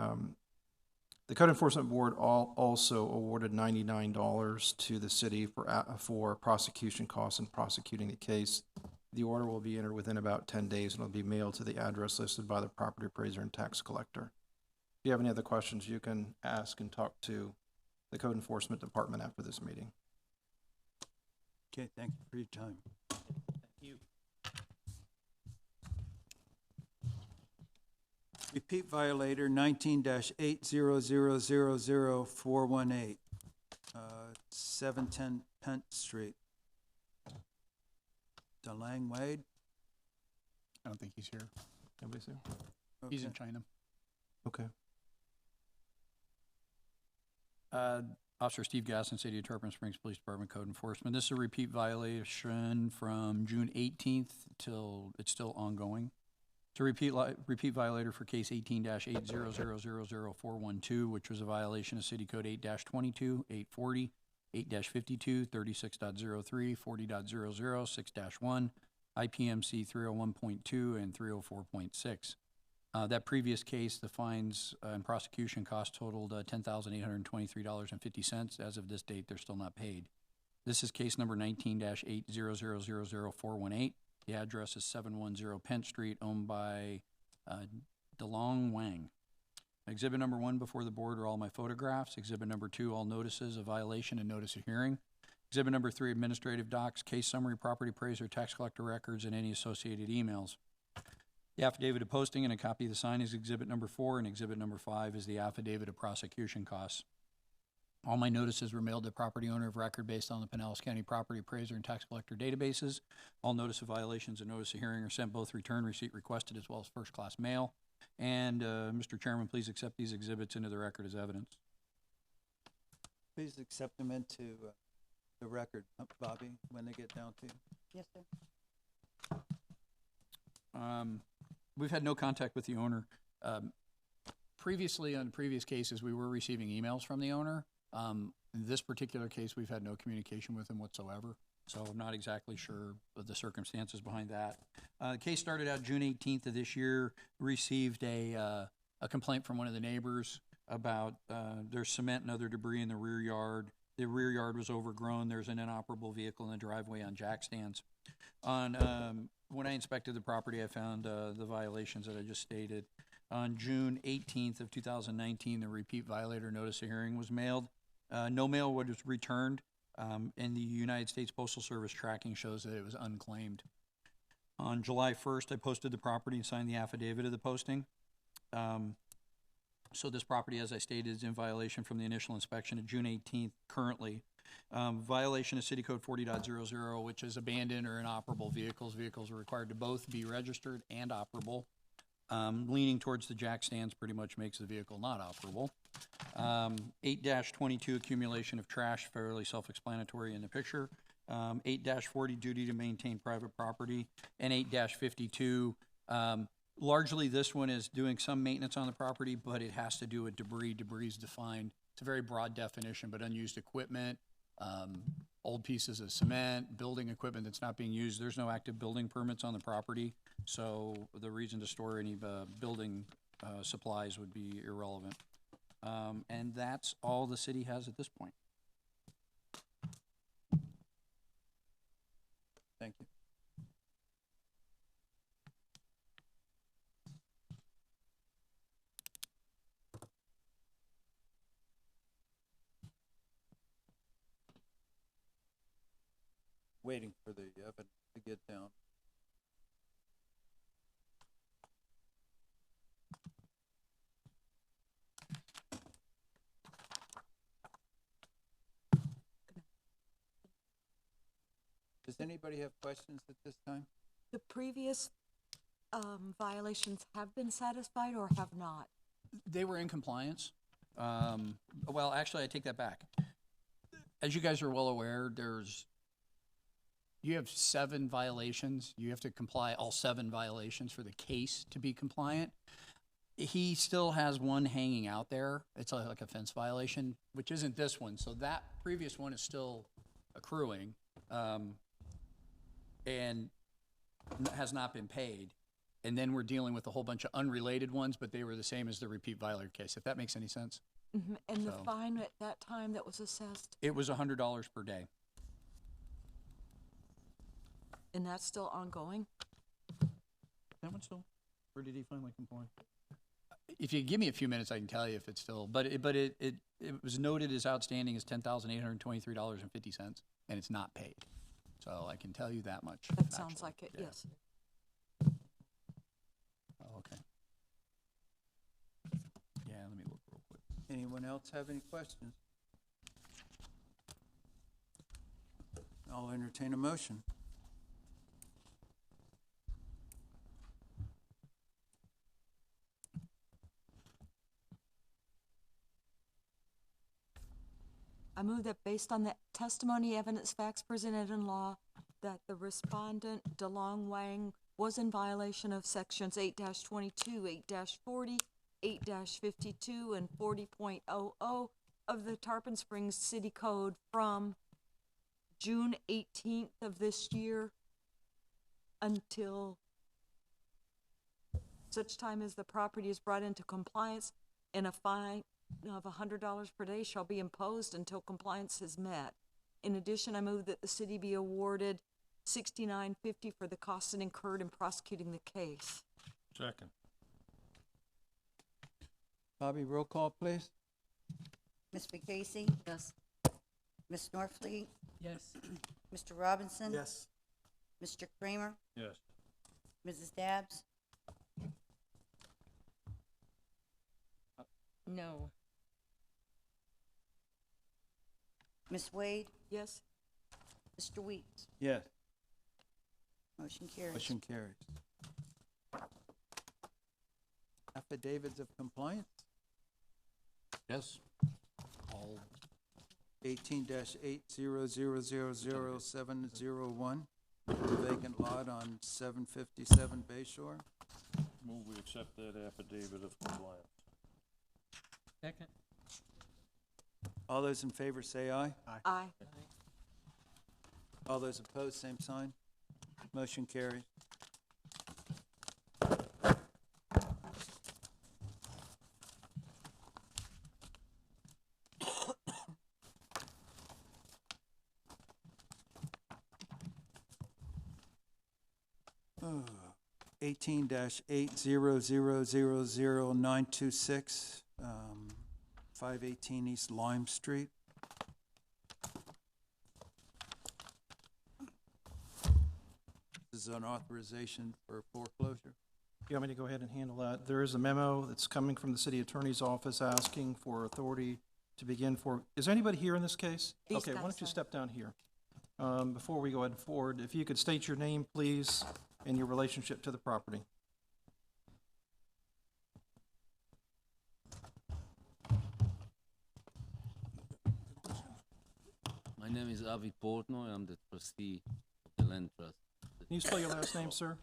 The Code Enforcement Board also awarded $99 to the city for prosecution costs in prosecuting the case. The order will be entered within about 10 days and will be mailed to the address listed by the property appraiser and tax collector. If you have any other questions, you can ask and talk to the Code Enforcement Department after this meeting. Okay, thank you for your time. Thank you. Repeat violator 19-800000418, 710 Pent Street. DeLang Wade? I don't think he's here. Nobody's here? He's in Okay. China. Okay. Officer Steve Gasson, City of Tarpon Springs Police Department Code Enforcement. This is a repeat violation from June 18th till it's still ongoing. It's a repeat violator for case 18-800000412, which was a violation of City Code 8-22, 840, 8-52, 36.03, 40.00, 6-1, IPMC 301.2, and 304.6. That previous case, the fines and prosecution costs totaled $10,823.50. As of this date, they're still not paid. This is case number 19-800000418. The address is 710 Pent Street, owned by DeLong Wang. Exhibit number 1 before the board are all my photographs. Exhibit number 2, all notices of violation and notice of hearing. Exhibit number 3, administrative docs, case summary, property appraiser, tax collector records, and any associated emails. The affidavit of posting and a copy of the sign is exhibit number 4, and exhibit number 5 is the affidavit of prosecution costs. All my notices were mailed to property owner of record based on the Pinellas County Property Appraiser and Tax Collector databases. All notice of violations and notice of hearing are sent both return receipt requested as well as first-class mail. And, Mr. Chairman, please accept these exhibits into the record as evidence. Please accept them into the record, Bobby, when they get down to you. Yes, sir. We've had no contact with the owner. Previously, on previous cases, we were receiving emails from the owner. In this particular case, we've had no communication with him whatsoever, so I'm not exactly sure of the circumstances behind that. The case started out June 18th of this year. Received a complaint from one of the neighbors about there's cement and other debris in the rear yard. The rear yard was overgrown. There's an inoperable vehicle in the driveway on jack stands. When I inspected the property, I found the violations that I just stated. On June 18th of 2019, the repeat violator notice of hearing was mailed. No mail was returned, and the United States Postal Service tracking shows that it was unclaimed. On July 1st, I posted the property and signed the affidavit of the posting. So this property, as I stated, is in violation from the initial inspection of June 18th currently. Violation of City Code 40.00, which is abandoned or inoperable vehicles. Vehicles are required to both be registered and operable. Leaning towards the jack stands pretty much makes the vehicle not operable. 8-22, accumulation of trash, fairly self-explanatory in the picture. 8-40, duty to maintain private property. And 8-52, largely this one is doing some maintenance on the property, but it has to do with debris. Debris is defined. It's a very broad definition, but unused equipment, old pieces of cement, building equipment that's not being used. There's no active building permits on the property, so the reason to store any building supplies would be irrelevant. And that's all the city has at this point. Thank you. Waiting for the evidence to get down. Does anybody have questions at this time? The previous violations have been satisfied or have not? They were in compliance. Well, actually, I take that back. As you guys are well aware, you have 7 violations. You have to comply all 7 violations for the case to be compliant. He still has one hanging out there. It's like a fence violation, which isn't this one. So that previous one is still accruing and has not been paid. And then we're dealing with a whole bunch of unrelated ones, but they were the same as the repeat violator case, if that makes any sense. And the So- fine at that time that was assessed, It was $100 per day. and that's still ongoing? That one still, or did he finally comply? If you give me a few minutes, I can tell you if it's still, but it was noted as outstanding as $10,823.50, and it's not paid. So I can tell you that much. That sounds factually. like it, Yeah. yes. Oh, okay. Yeah, let me look real quick. Anyone else have any questions? I'll entertain a motion. I move that based on the testimony, evidence, facts presented in law, that the respondent, DeLong Wang, was in violation of sections 8-22, 8-40, 8-52, and 40.00 of the Tarpon Springs City Code from June 18th of this year until such time as the property is brought into compliance, and a fine of $100 per day shall be imposed until compliance is met. In addition, I move that the city be awarded $69.50 for the costs incurred in prosecuting the case. Second. Bobby, roll call, please. Ms. Vacasie? Yes. Ms. Norfleet? Yes. Mr. Robinson? Yes. Mr. Kramer? Yes. Mrs. Dabbs? No. Ms. Wade? Yes? Mr. Weeks? Yes. Motion carries. Motion carries. Affidavits of compliance, Yes. All 18-800000701, vacant lot on 757 Bay Shore. Move we accept that affidavit of compliance. Second. All those in favor say aye. Aye. All those opposed, same sign. Motion carries. Oh, 18-800000926, 518 East Lime Street. This is an authorization for foreclosure. You want me to go ahead and handle that? There is a memo that's coming from the city attorney's office asking for authority to begin is there anybody here in this case? These Okay, why guys don't you are. step down here? Before we go ahead and forward, if you could state your name, please, and your relationship to the property. My name is Avi Portnoy. I'm the trustee of the land trust. Can you spell your last name, sir?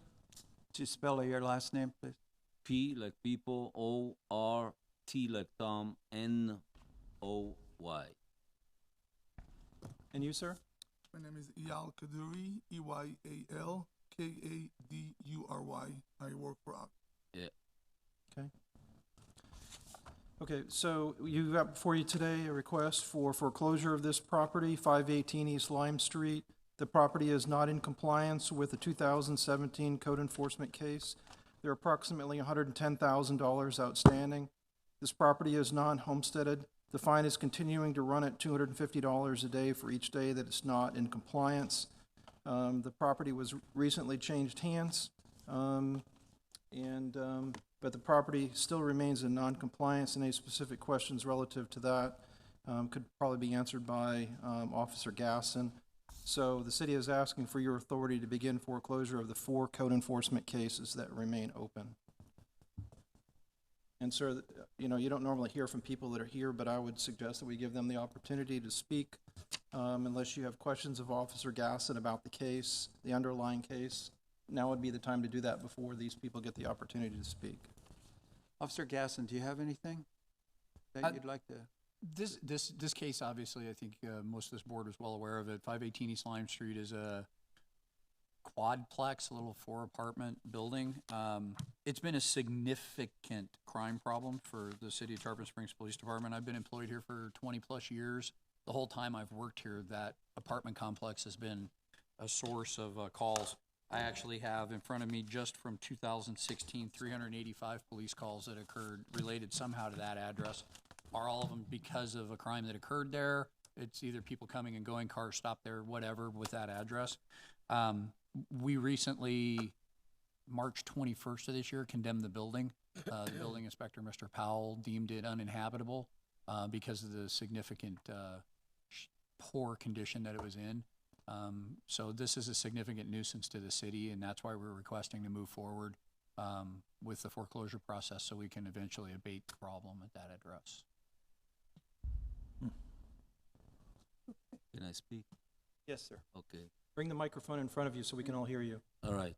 Could you spell your last name, please? P like people, O R T like Tom, N O Y. And you, sir? My name is Eyal Kaduri, EYAL KADURY. I work for Ox. Yeah. Okay. Okay, so you got before you today a request for foreclosure of this property, 518 East Lime Street. The property is not in compliance with the 2017 code enforcement case. There are approximately $110,000 outstanding. This property is non-homesteaded. The fine is continuing to run at $250 a day for each day that it's not in compliance. The property was recently changed hands, but the property still remains in non-compliance, and any specific questions relative to that could probably be answered by Officer Gasson. So the city is asking for your authority to begin foreclosure of the 4 code enforcement cases that remain open. And sir, you know, you don't normally hear from people that are here, but I would suggest that we give them the opportunity to speak, unless you have questions of Officer Gasson about the case, the underlying case. Now would be the time to do that before these people get the opportunity to speak. Officer Gasson, do you have anything that you'd like to? This case, obviously, I think most of this board is well aware of it. 518 East Lime Street is a quadplex, a little 4-apartment building. It's been a significant crime problem for the city of Tarpon Springs Police Department. I've been employed here for 20-plus years. The whole time I've worked here, that apartment complex has been a source of calls. I actually have in front of me, just from 2016, 385 police calls that occurred related somehow to that address. Are all of them because of a crime that occurred there? It's either people coming and going, cars stopped there, whatever, with that address. We recently, March 21st of this year, condemned the building. The building inspector, Mr. Powell, deemed it uninhabitable because of the significant poor condition that it was in. So this is a significant nuisance to the city, and that's why we're requesting to move forward with the foreclosure process so we can eventually abate the problem at that address. Can I speak? Yes, sir. Okay. Bring the microphone in front of you so we can all hear you. All right.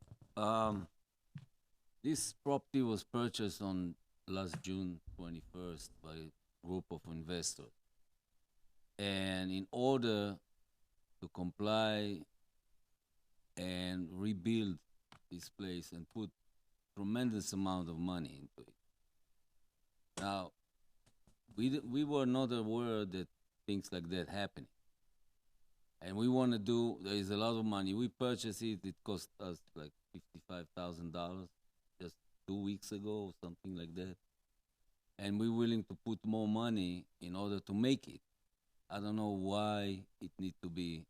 This property was purchased on last June 21st by a group of investors. And in order to comply and rebuild this place and put tremendous amount of money into it. Now, we were not aware that things like that happening. And we want to do, there is a lot of money. We purchased it, it cost us like $55,000 just 2 weeks ago or something like that. And we're willing to put more money in order to make it. I don't know why it needs to be,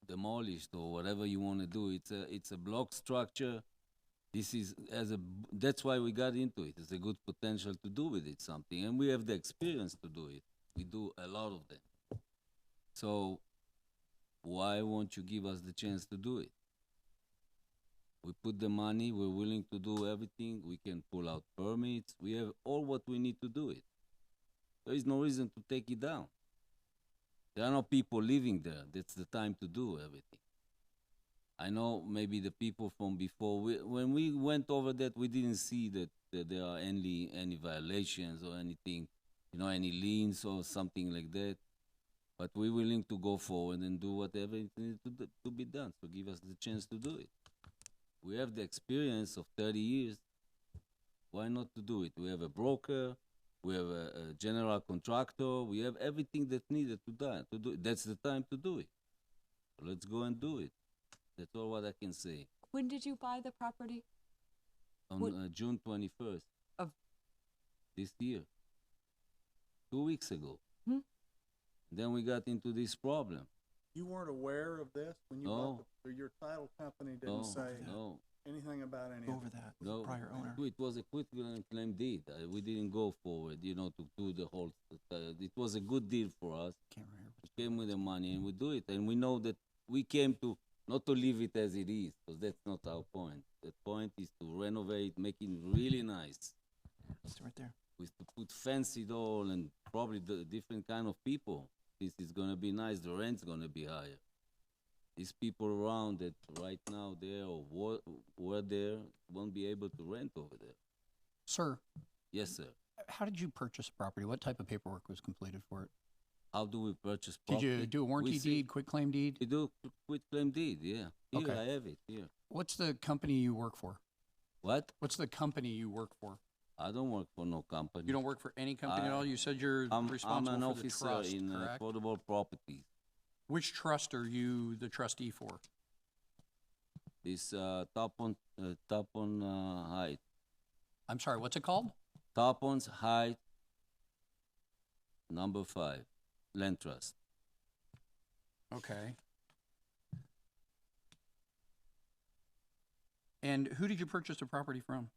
demolished or whatever you want to do. It's a block structure. This is that's why we got into it. It's a good potential to do with it something, and we have the experience to do it. We do a lot of them. So why won't you give us the chance to do it? We put the money. We're willing to do everything. We can pull out permits. We have all what we need to do it. There is no reason to take it down. There are no people living there. That's the time to do everything. I know maybe the people from before, when we went over that, we didn't see that there are any violations or anything, any liens or something like that. But we're willing to go forward and do whatever it needs to be done. So give us the chance to do it. We have the experience of 30 years. Why not to do it? We have a broker. We have a general contractor. We have everything that's needed to do it. That's the time to do it. So let's go and do it. That's all what I can say. When did you buy the property? On June 21st of this year. 2 weeks ago. Hmm? Then we got into this problem. You weren't aware of this when you bought your title company didn't say anything about any Go over that with the prior owner. It was a quit claim deed. We didn't go forward, to do the whole. It was a good deal for us. We came with the money and we do it. And we know that we came to not to leave it as it is, because that's not our point. The point is to renovate, make it really nice. It's right there. With to put fancy door and probably the different kind of people. This is gonna be nice. The rent's gonna be higher. These people around that right now there or were there won't be able to rent over there. Sir. Yes, sir. How did you purchase the property? What type of paperwork was completed for it? How do we purchase property? Did you do a warranty deed, quitclaim deed? We do quitclaim deed, yeah. Here, Okay. I have it, here. What's the company you work for? What? What's the company you work for? I don't work for no company. You don't work for any company at all? You said you're responsible I'm an for the officer trust, in correct? affordable properties. Which trust are you the trustee for? This Tapon Height. I'm sorry, what's it called? Tapon's Height, number 5, Land Trust. Okay. And who did you purchase the property from?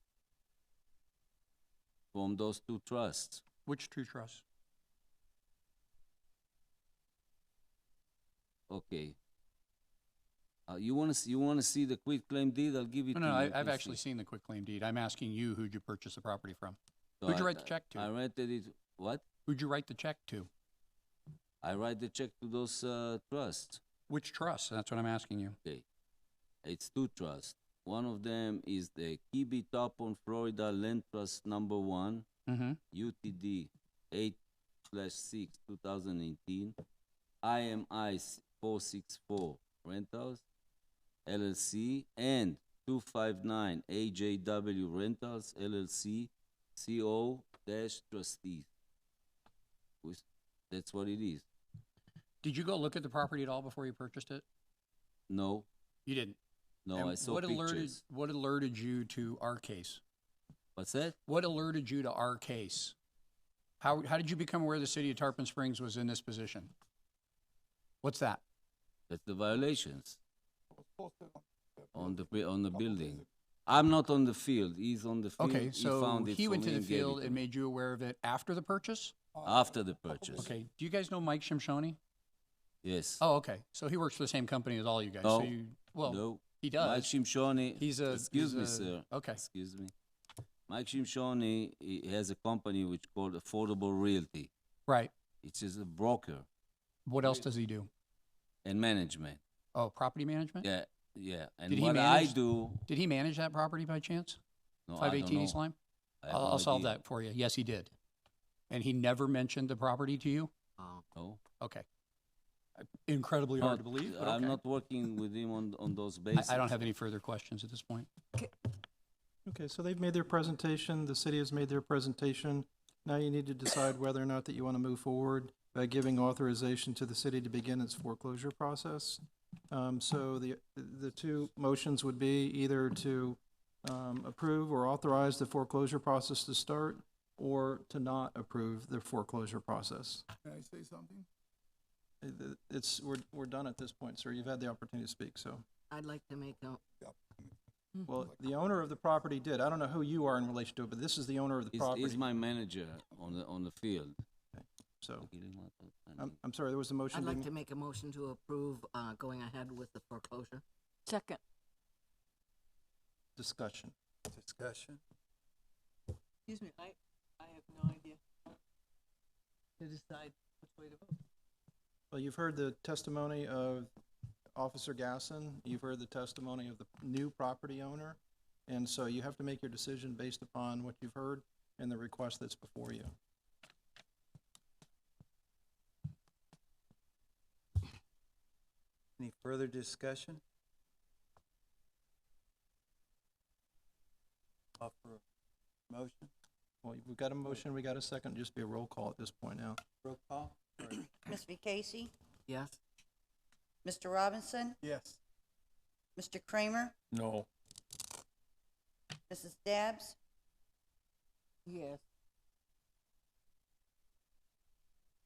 From those two trusts. Which two trusts? Okay. You want to see the quitclaim deed? I'll give it No, to you. I've You actually see. seen the quitclaim deed. I'm asking you, who'd you purchase the property from? So Who'd you write the check to? I rented it. What? Who'd you write the check to? I write the check to those trusts. Which trust? That's what I'm asking you. Okay. It's two trusts. One of them is the Kibi Tapon Florida Land Trust number 1, UTD 8/6 2018, IMI 464 Rentals, LLC, and 259 AJW Rentals LLC, CO-trustees. That's what it is. Did you go look at the property at all before you purchased it? No, You didn't. no, And I saw what pictures. alerted you to our case? What's that? What alerted you to our case? How did you become aware the city of Tarpon Springs was in this position? What's that? That's the violations on the building. I'm not on the field. He's on the field. Okay, He so found it he for went to me the and gave it field to and me. made you aware of it after the purchase? After the purchase. Okay, do you guys know Mike Shimshoni? Yes. Oh, okay, so he works for the same company as all you guys. No. So you, well, No. he does. Mike Shimshoni. Excuse me, he's a- sir. Okay. Excuse me. Mike Shimshoni he has a company which called Affordable Realty. Right. It's just a broker What else does he do? and management. Oh, property management? Yeah, yeah. And Did he what I manage- do, Did he manage that property by chance? no, I 518 don't East know. Lime? I have I'll no solve idea. that for you. Yes, he did. And he never mentioned the property to you? Oh, No. Okay. Incredibly hard to Not- believe, but I'm okay. not working with him on those bases. I don't have any further questions at this point. Okay, so they've made their presentation, the city has made their presentation. Now you need to decide whether or not that you want to move forward by giving authorization to the city to begin its foreclosure process. So the two motions would be either to approve or authorize the foreclosure process to start, or to not approve the foreclosure process. Can I say something? We're done at this point, sir. You've had the opportunity to speak, so. I'd like to make a, Well, the owner of the property did. I don't know who you are in relation to it, but this is the owner of the property. He's my manager on the field. So, I'm sorry, there was a motion. I'd like being- to make a motion to approve, going ahead with the foreclosure. Second. Discussion. Discussion. Excuse me, I have no idea to decide which way to vote. Well, you've heard the testimony of Officer Gasson. You've heard the testimony of the new property owner. And so you have to make your decision based upon what you've heard and the request that's before you. Any further discussion? Offer a motion? Well, we've got a motion, we got a second, just be a roll call at this point now. Roll call? Ms. Casey, Yes? Mr. Robinson, Yes. Mr. Kramer, No. Mrs. Dabbs, Yes.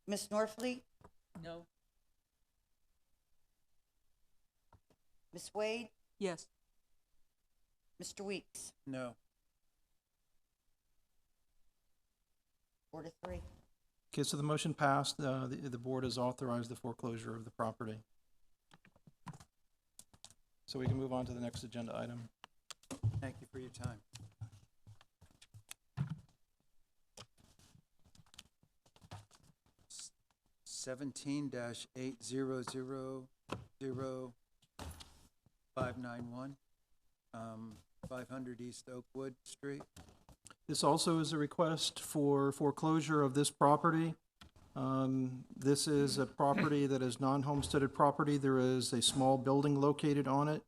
Ms. Norfleet, No. Ms. Wade, Yes. Mr. Weeks, No. 4-3. Okay, so the motion passed. The board has authorized the foreclosure of the property. So we can move on to the next agenda item. Thank you for your time. Seventeen dash 8000591, 500 East Oakwood Street. This also is a request for foreclosure of this property. This is a property that is non-homesteaded property. There is a small building located on it.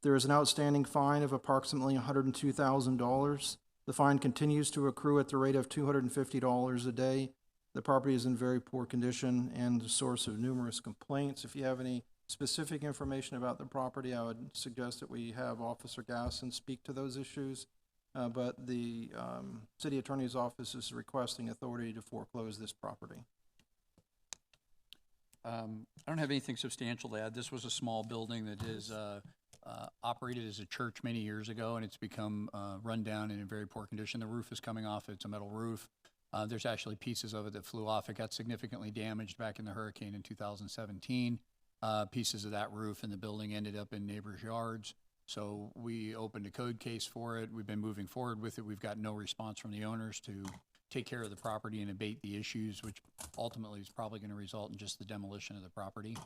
There is an outstanding fine of approximately $102,000. The fine continues to accrue at the rate of $250 a day. The property is in very poor condition and the source of numerous complaints. If you have any specific information about the property, I would suggest that we have Officer Gasson speak to those issues. But the city attorney's office is requesting authority to foreclose this property. I don't have anything substantial to add. This was a small building that is operated as a church many years ago, and it's become run down and in very poor condition. The roof is coming off. It's a metal roof. There's actually pieces of it that flew off. It got significantly damaged back in the hurricane in 2017. Pieces of that roof and the building ended up in neighbors' yards. So we opened a code case for it. We've been moving forward with it. We've got no response from the owners to take care of the property and abate the issues, which ultimately is probably going to result in just the demolition of the property.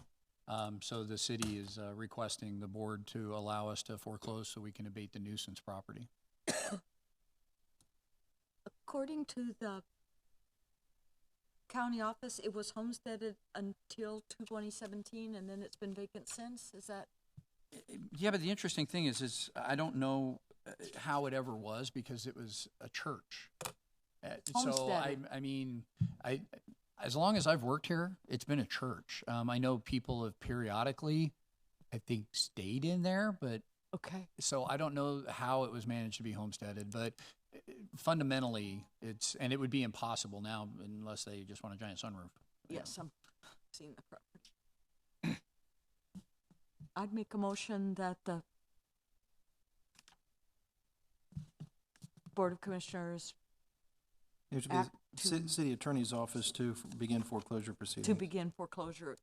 So the city is requesting the board to allow us to foreclose so we can abate the nuisance property. According to the county office, it was homesteaded until 2017, and then it's been vacant since. Is that? Yeah, but the interesting thing is I don't know how it ever was because it was a church. So I mean, as long as I've worked here, it's been a church. I know people have periodically, I think, stayed in there, but Okay. so I don't know how it was managed to be homesteaded, but fundamentally, and it would be impossible now unless they just want a giant sunroof. Yes, I'm seeing the property. I'd make a motion that the Board of Commissioners It should be act the to- city attorney's office to begin foreclosure proceedings. to begin foreclosure on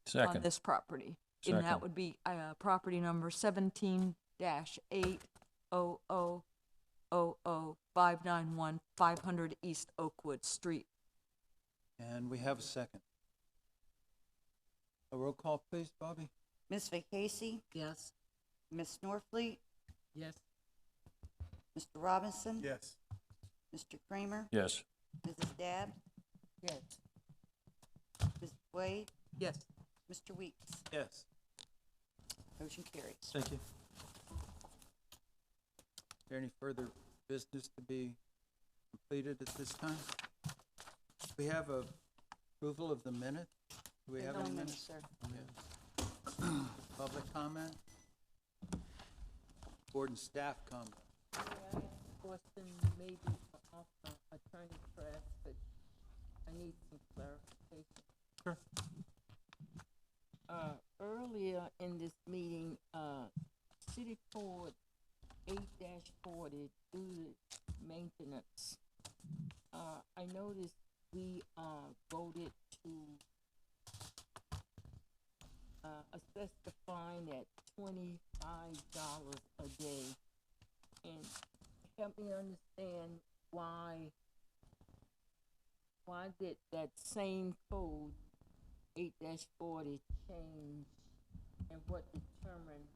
Second. this property. And that Second. would be, property number 17-8000591 500 East Oakwood Street. And we have a second. A roll call, please, Bobby? Ms. Vaquesi, Yes. Ms. Norfleet, Yes. Mr. Robinson, Yes. Mr. Kramer, Yes. Mrs. Dabb, Yes. Ms. Wade, Yes. Mr. Weeks. Yes. Motion carries. Thank you. Is there any further business to be completed at this time? We have a approval of the minute. Do we have any minutes? Sir. Public comment? Board and staff comment? Question maybe for Attorney Press, but I need some clarification. Sure. Earlier in this meeting, City Code 8-40, due to maintenance, I noticed we, voted to, assess the fine at $25 a day. And help me understand why did that same code 8-40 change, and what determined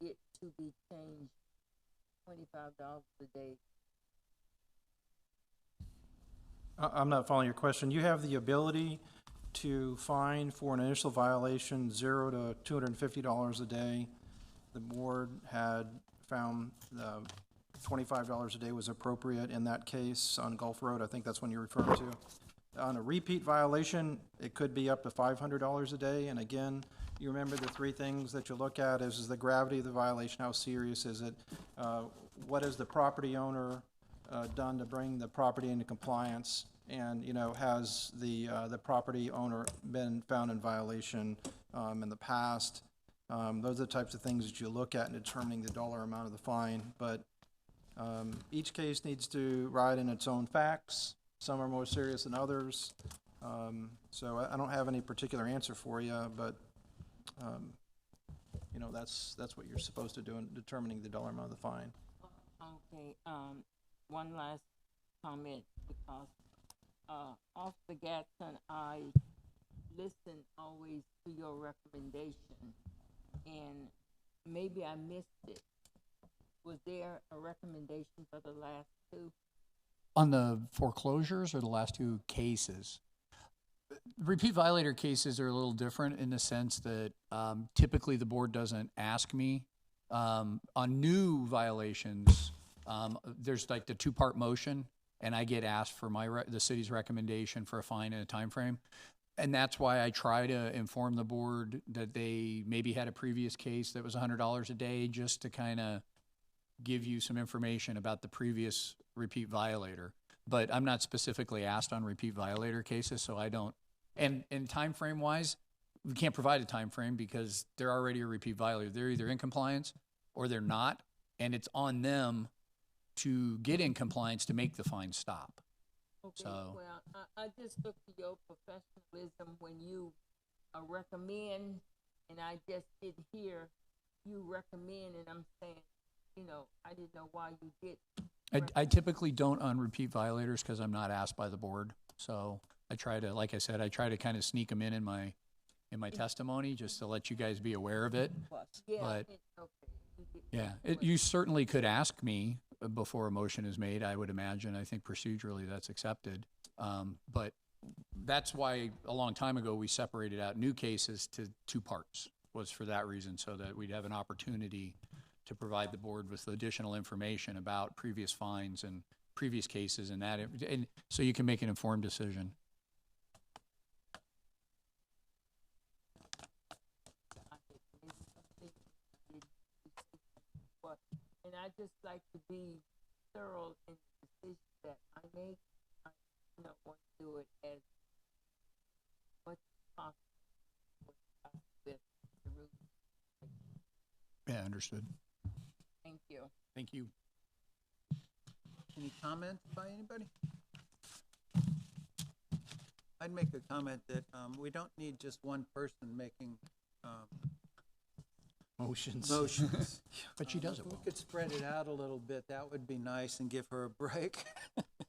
it to be changed $25 a day? I'm not following your question. You have the ability to fine for an initial violation $0 to $250 a day. The board had found $25 a day was appropriate in that case on Gulf Road. I think that's one you're referring to. On a repeat violation, it could be up to $500 a day. And again, you remember the three things that you look at is the gravity of the violation, how serious is it, what has the property owner done to bring the property into compliance, and, you know, has the property owner been found in violation in the past. Those are the types of things that you look at in determining the dollar amount of the fine. But each case needs to ride in its own facts. Some are more serious than others. So I don't have any particular answer for you, but, you know, that's what you're supposed to do in determining the dollar amount of the fine. Okay, one last comment, because, off the Gatson, I listen always to your recommendation, and maybe I missed it. Was there a recommendation for the last two? On the foreclosures or the last two cases? Repeat violator cases are a little different in the sense that typically the board doesn't ask me. On new violations, there's like the two-part motion, and I get asked for the city's recommendation for a fine and a time frame. And that's why I try to inform the board that they maybe had a previous case that was $100 a day, just to kind of give you some information about the previous repeat violator. But I'm not specifically asked on repeat violator cases, so I don't. And time frame wise, we can't provide a time frame because they're already a repeat violator. They're either in compliance or they're not, and it's on them to get in compliance to make the fine stop. Okay, So- well, I just look to your professionalism when you recommend, and I just did hear you recommend, and I'm saying, you know, I didn't know why you did. I typically don't on repeat violators because I'm not asked by the board. So I try to, like I said, I try to kind of sneak them in my testimony just to let you guys be aware of it. Yeah, But okay. yeah, you certainly could ask me before a motion is made, I would imagine. I think procedurally that's accepted. But that's why a long time ago we separated out new cases to two parts. was for that reason, so that we'd have an opportunity to provide the board with additional information about previous fines and previous cases and that, and so you can make an informed decision. And I just like to be thorough in the decision that I make. I do not want to do it as much as possible with the rules. Yeah, understood. Thank you. Thank you. Any comments by anybody? I'd make a comment that, we don't need just one person making, Motions. motions. But she does it If well. we could spread it out a little bit, that would be nice and give her a break.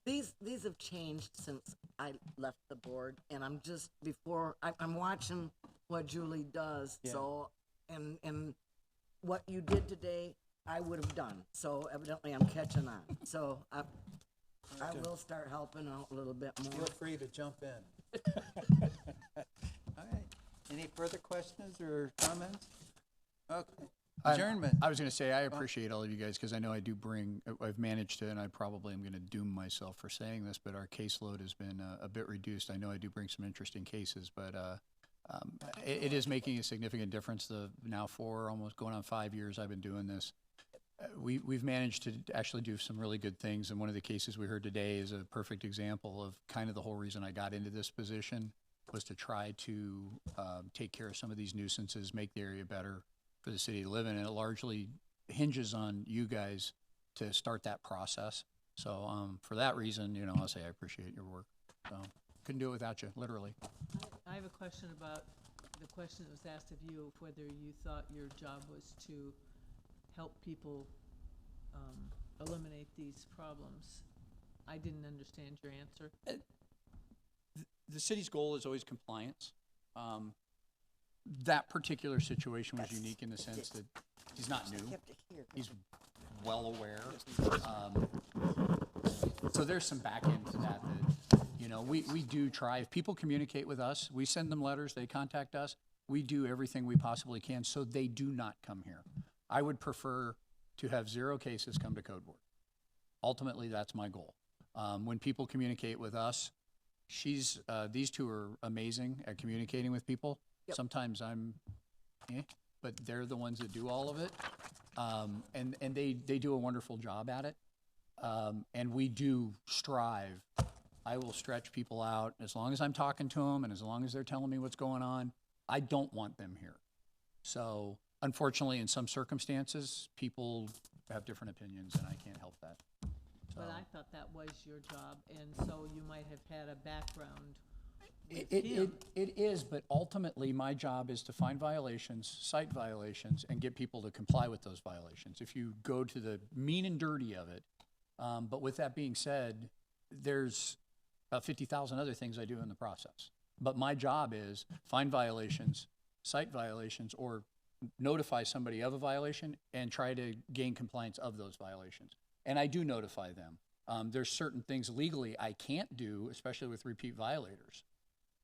These have changed since I left the board, and I'm just I'm watching what Julie does. Yeah. So, and what you did today, I would have done. So evidently, I'm catching on. So I will start helping out a little bit more. Feel free to jump in. All right. Any further questions or comments? Okay. Adjournment. I was going to say, I appreciate all of you guys, because I know I do bring, I've managed to, and I probably am going to doom myself for saying this, but our caseload has been a bit reduced. I know I do bring some interesting cases, but it is making a significant difference. The now 4, almost going on 5 years I've been doing this. We've managed to actually do some really good things, and one of the cases we heard today is a perfect example of kind of the whole reason I got into this position, was to try to take care of some of these nuisances, make the area better for the city to live in, and it largely hinges on you guys to start that process. So for that reason, you know, I'll say I appreciate your work. So couldn't do it without you, literally. I have a question about the question that was asked of you, of whether you thought your job was to help people eliminate these problems. I didn't understand your answer. The city's goal is always compliance. That particular situation was unique in the sense that he's not new. He's well aware. So there's some back end to that, you know, we do try. If people communicate with us, we send them letters, they contact us. We do everything we possibly can so they do not come here. I would prefer to have 0 cases come to Code Board. Ultimately, that's my goal. When people communicate with us, these two are amazing at communicating with people. Yep. Sometimes I'm, but they're the ones that do all of it. And they do a wonderful job at it. And we do strive. I will stretch people out as long as I'm talking to them and as long as they're telling me what's going on. I don't want them here. So unfortunately, in some circumstances, people have different opinions and I can't help that. But I thought that was your job, and so you might have had a background with It him. is, but ultimately my job is to find violations, cite violations, and get people to comply with those violations. If you go to the mean and dirty of it, but with that being said, there's about 50,000 other things I do in the process. But my job is find violations, cite violations, or notify somebody of a violation and try to gain compliance of those violations. And I do notify them. There's certain things legally I can't do, especially with repeat violators.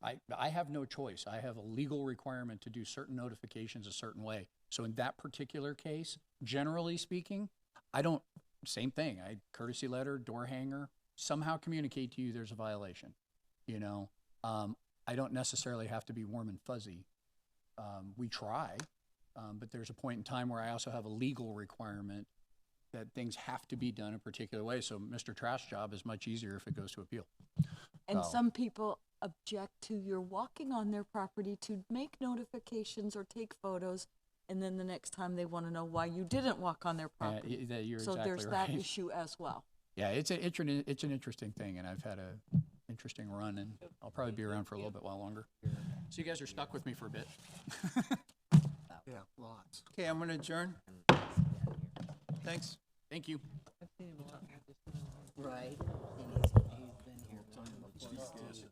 I have no choice. I have a legal requirement to do certain notifications a certain way. So in that particular case, generally speaking, I don't, same thing. I courtesy letter, door hanger, somehow communicate to you there's a violation. You know, I don't necessarily have to be warm and fuzzy. We try, but there's a point in time where I also have a legal requirement that things have to be done a particular way. So Mr. Trask's job is much easier if it goes to appeal. And So- some people object to your walking on their property to make notifications or take photos, and then the next time they want to know why you didn't walk on their property. You're So exactly there's that right. issue as well. Yeah, it's an interesting thing, and I've had a interesting run, and I'll probably be around for a little bit while longer. So you guys are stuck with me for a bit. Yeah, lots. Okay, I'm gonna adjourn. Thanks. Thank you. I've seen him a lot. Right. And he's been here.